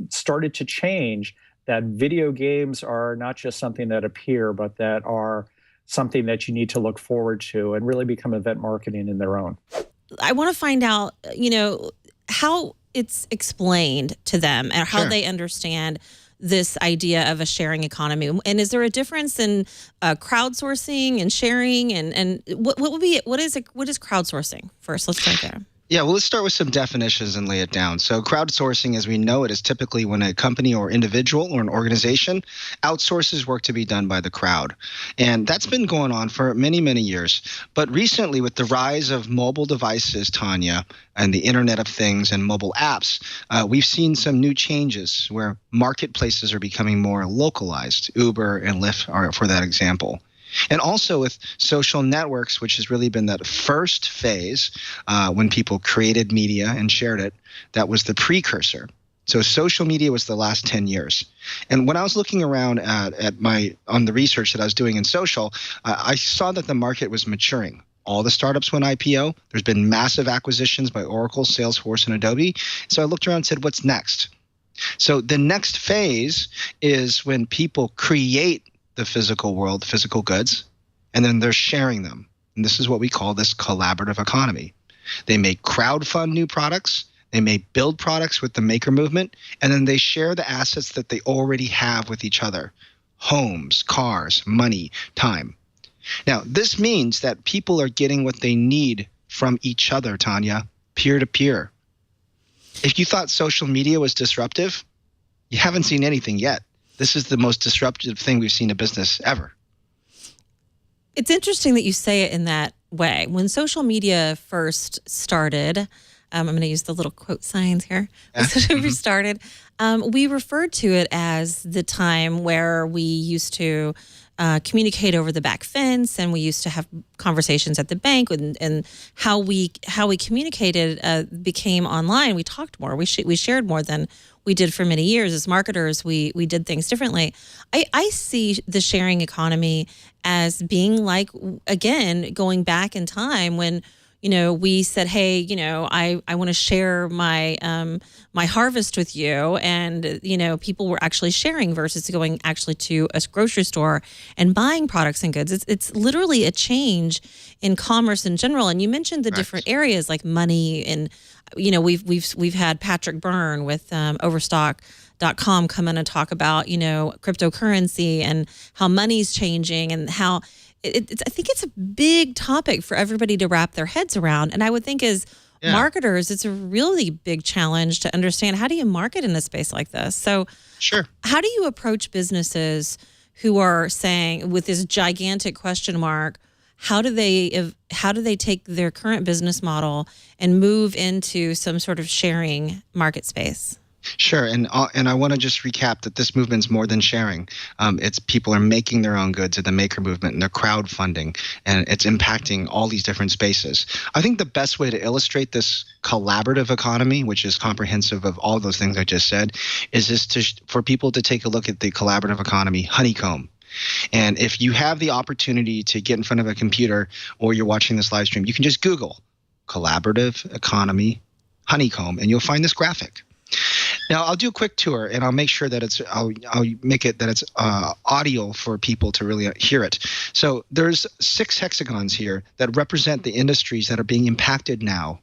started to change that video games are not just something that appear, but that are something that you need to look forward to and really become event marketing in their own. I want to find out, how it's explained to them and how they understand this idea of a sharing economy. And is there a difference in crowdsourcing and sharing? And what is crowdsourcing? First, let's start there. Yeah, well, let's start with some definitions and lay it down. So crowdsourcing, as we know it, is typically when a company or individual or an organization outsources work to be done by the crowd. And that's been going on for many, many years. But recently, with the rise of mobile devices, Tonya, and the Internet of Things and mobile apps, we've seen some new changes where marketplaces are becoming more localized. Uber and Lyft are for that example. And also with social networks, which has really been that first phase when people created media and shared it, that was the precursor. So social media was the last 10 years. And when I was looking around on the research that I was doing in social, I saw that the market was maturing. All the startups went IPO. There's been massive acquisitions by Oracle, Salesforce, and Adobe. So I looked around and said, what's next? So the next phase is when people create the physical world, physical goods, and then they're sharing them. And this is what we call this collaborative economy. They may crowdfund new products, they may build products with the maker movement, and then they share the assets that they already have with each other: homes, cars, money, time. Now, this means that people are getting what they need from each other, Tonya, peer to peer. If you thought social media was disruptive, you haven't seen anything yet. This is the most disruptive thing we've seen in business ever. It's interesting that you say it in that way. When social media first started, I'm going to use the little quote signs here. When social media started, we referred to it as the time where we used to communicate over the back fence, and we used to have conversations at the bank, and how we communicated became online. We talked more. We shared more than we did for many years. As marketers, we did things differently. I see the sharing economy as being like, again, going back in time when, we said, hey, I want to share my my harvest with you, and people were actually sharing versus going actually to a grocery store and buying products and goods. It's literally a change in commerce in general. And you mentioned the different areas like money, and we've had Patrick Byrne with Overstock.com come in and talk about cryptocurrency and how money's changing, and how I think it's a big topic for everybody to wrap their heads around. And I would think as marketers, it's a really big challenge to understand, how do you market in a space like this? So how do you approach businesses who are saying, with this gigantic question mark, how do they take their current business model and move into some sort of sharing market space? Sure, and I want to just recap that this movement's more than sharing. It's people are making their own goods at the maker movement, and they're crowdfunding, and it's impacting all these different spaces. I think the best way to illustrate this collaborative economy, which is comprehensive of all those things I just said, is for people to take a look at the collaborative economy honeycomb. And if you have the opportunity to get in front of a computer, or you're watching this live stream, you can just Google collaborative economy honeycomb, and you'll find this graphic. Now, I'll do a quick tour, and I'll make sure that I'll make it that it's audio for people to really hear it. So there's 6 hexagons here that represent the industries that are being impacted now.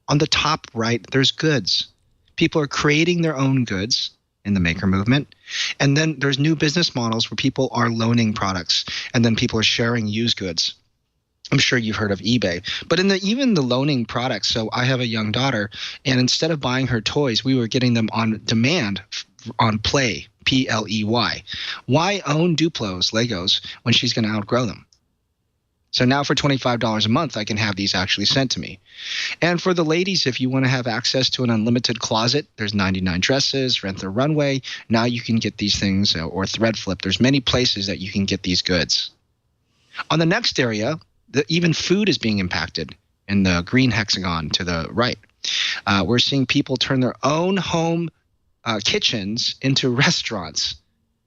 On the top right, there's goods. People are creating their own goods in the maker movement. And then there's new business models where people are loaning products, and then people are sharing used goods. I'm sure you've heard of eBay, but even the loaning products. So I have a young daughter, and instead of buying her toys, we were getting them on demand on Play, Pley. Why own Duplos, Legos, when she's going to outgrow them? So now for $25 a month, I can have these actually sent to me. And for the ladies, if you want to have access to an unlimited closet, there's 99 Dresses, Rent the Runway. Now you can get these things, or Threadflip. There's many places that you can get these goods. On the next area, even food is being impacted in the green hexagon to the right. We're seeing people turn their own home kitchens into restaurants.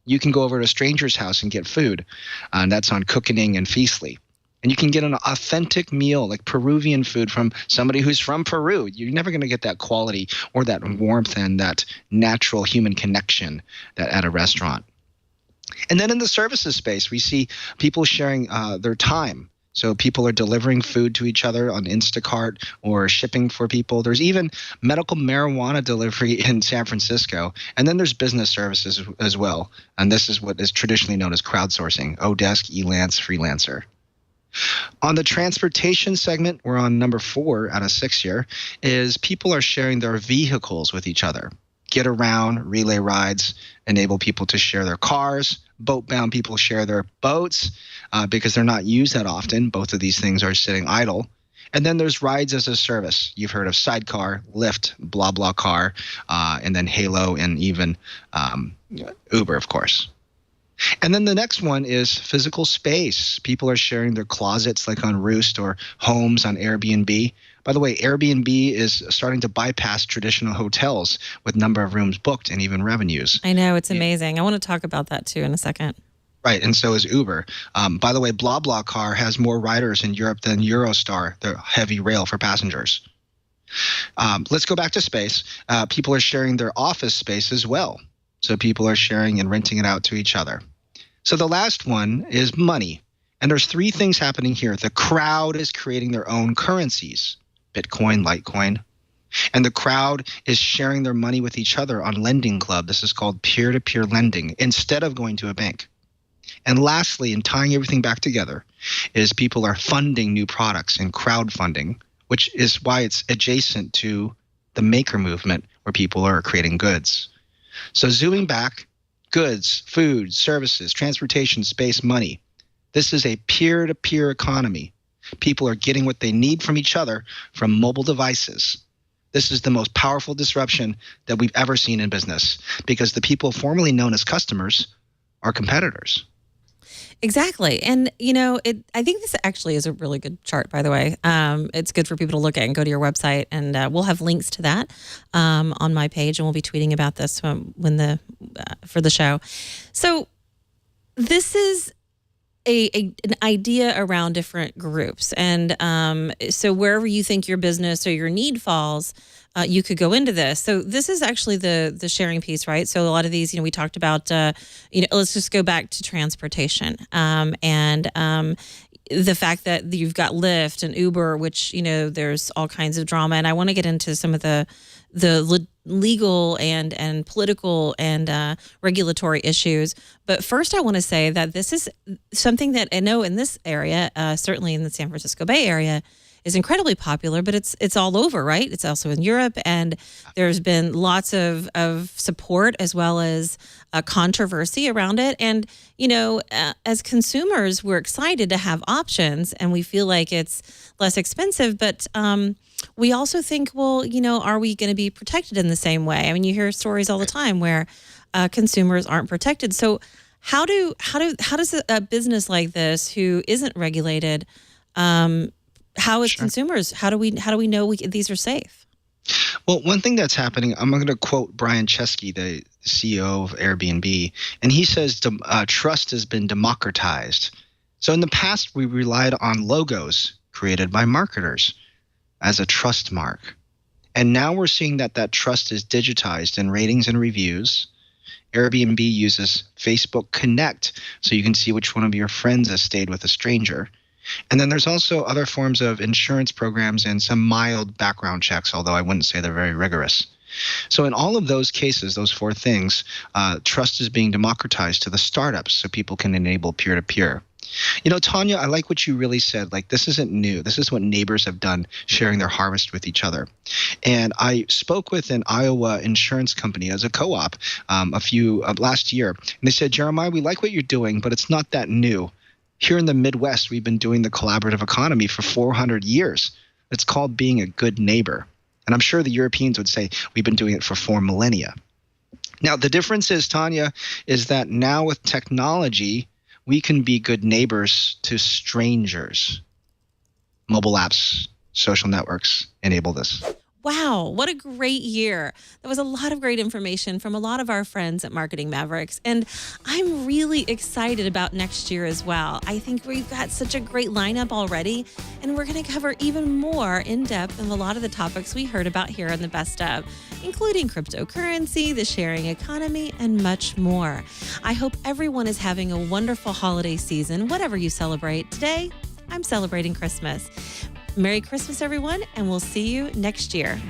You can go over to a stranger's house and get food. And that's on Cookening and Feastly. And you can get an authentic meal, like Peruvian food from somebody who's from Peru. You're never going to get that quality or that warmth and that natural human connection that at a restaurant. And then in the services space, we see people sharing their time. So people are delivering food to each other on Instacart or shipping for people. There's even medical marijuana delivery in San Francisco. And then there's business services as well. And this is what is traditionally known as crowdsourcing, Odesk, Elance, Freelancer. On the transportation segment, we're on number 4 out of 6 here, is people are sharing their vehicles with each other. Get around, relay rides, enable people to share their cars. Boat-bound people share their boats because they're not used that often. Both of these things are sitting idle. And then there's rides as a service. You've heard of Sidecar, Lyft, BlaBlaCar, and then Halo, and even Uber, of course. And then the next one is physical space. People are sharing their closets like on Roost or homes on Airbnb. By the way, Airbnb is starting to bypass traditional hotels with number of rooms booked and even revenues. I know, it's amazing. I want to talk about that too in a second. Right, and so is Uber. By the way, BlaBlaCar has more riders in Europe than Eurostar, the heavy rail for passengers. Let's go back to space. People are sharing their office space as well. So people are sharing and renting it out to each other. So the last one is money. And there's 3 things happening here. The crowd is creating their own currencies, Bitcoin, Litecoin. And the crowd is sharing their money with each other on Lending Club. This is called peer-to-peer lending instead of going to a bank. And lastly, and tying everything back together, is people are funding new products and crowdfunding, which is why it's adjacent to the maker movement where people are creating goods. So zooming back, goods, food, services, transportation, space, money. This is a peer-to-peer economy. People are getting what they need from each other from mobile devices. This is the most powerful disruption that we've ever seen in business because the people formerly known as customers are competitors. Exactly. And, you know, I think this actually is a really good chart, by the way. It's good for people to look at and go to your website. And we'll have links to that on my page. And we'll be tweeting about this for the show. So this is an idea around different groups. And so wherever you think your business or your need falls, you could go into this. So this is actually the sharing piece, right? So a lot of these, you know, we talked about, let's just go back to transportation and the fact that you've got Lyft and Uber, which, you know, there's all kinds of drama. And I want to get into some of the legal and political and regulatory issues. But first, I want to say that this is something that I know in this area, certainly in the San Francisco Bay Area, is incredibly popular, but it's all over, right? It's also in Europe, and there's been lots of support as well as controversy around it. And, you know, as consumers, we're excited to have options, and we feel like it's less expensive, but we also think, well, you know, are we going to be protected in the same way? I mean, you hear stories all the time where consumers aren't protected. So how does a business like this who isn't regulated, how as consumers, how do we know these are safe? Well, one thing that's happening, I'm going to quote Brian Chesky, the CEO of Airbnb, and he says trust has been democratized. So in the past, we relied on logos created by marketers as a trust mark. And now we're seeing that trust is digitized in ratings and reviews. Airbnb uses Facebook Connect, so you can see which one of your friends has stayed with a stranger. And then there's also other forms of insurance programs and some mild background checks, although I wouldn't say they're very rigorous. So in all of those cases, those 4 things, trust is being democratized to the startups so people can enable peer-to-peer. You know, Tonya, I like what you really said. Like, this isn't new. This is what neighbors have done, sharing their harvest with each other. And I spoke with an Iowa insurance company as a co-op last year. And they said, Jeremiah, we like what you're doing, but it's not that new. Here in the Midwest, we've been doing the collaborative economy for 400 years. It's called being a good neighbor. And I'm sure the Europeans would say we've been doing it for 4 millennia. Now, the difference is, Tonya, is that now with technology, we can be good neighbors to strangers. Mobile apps, social networks enable this. Wow, what a great year. There was a lot of great information from a lot of our friends at Marketing Mavericks, and I'm really excited about next year as well. I think we've got such a great lineup already, and we're going to cover even more in depth of a lot of the topics we heard about here on the Best Of, including cryptocurrency, the sharing economy, and much more. I hope everyone is having a wonderful holiday season, whatever you celebrate. Today, I'm celebrating Christmas. Merry Christmas, everyone, and we'll see you next year.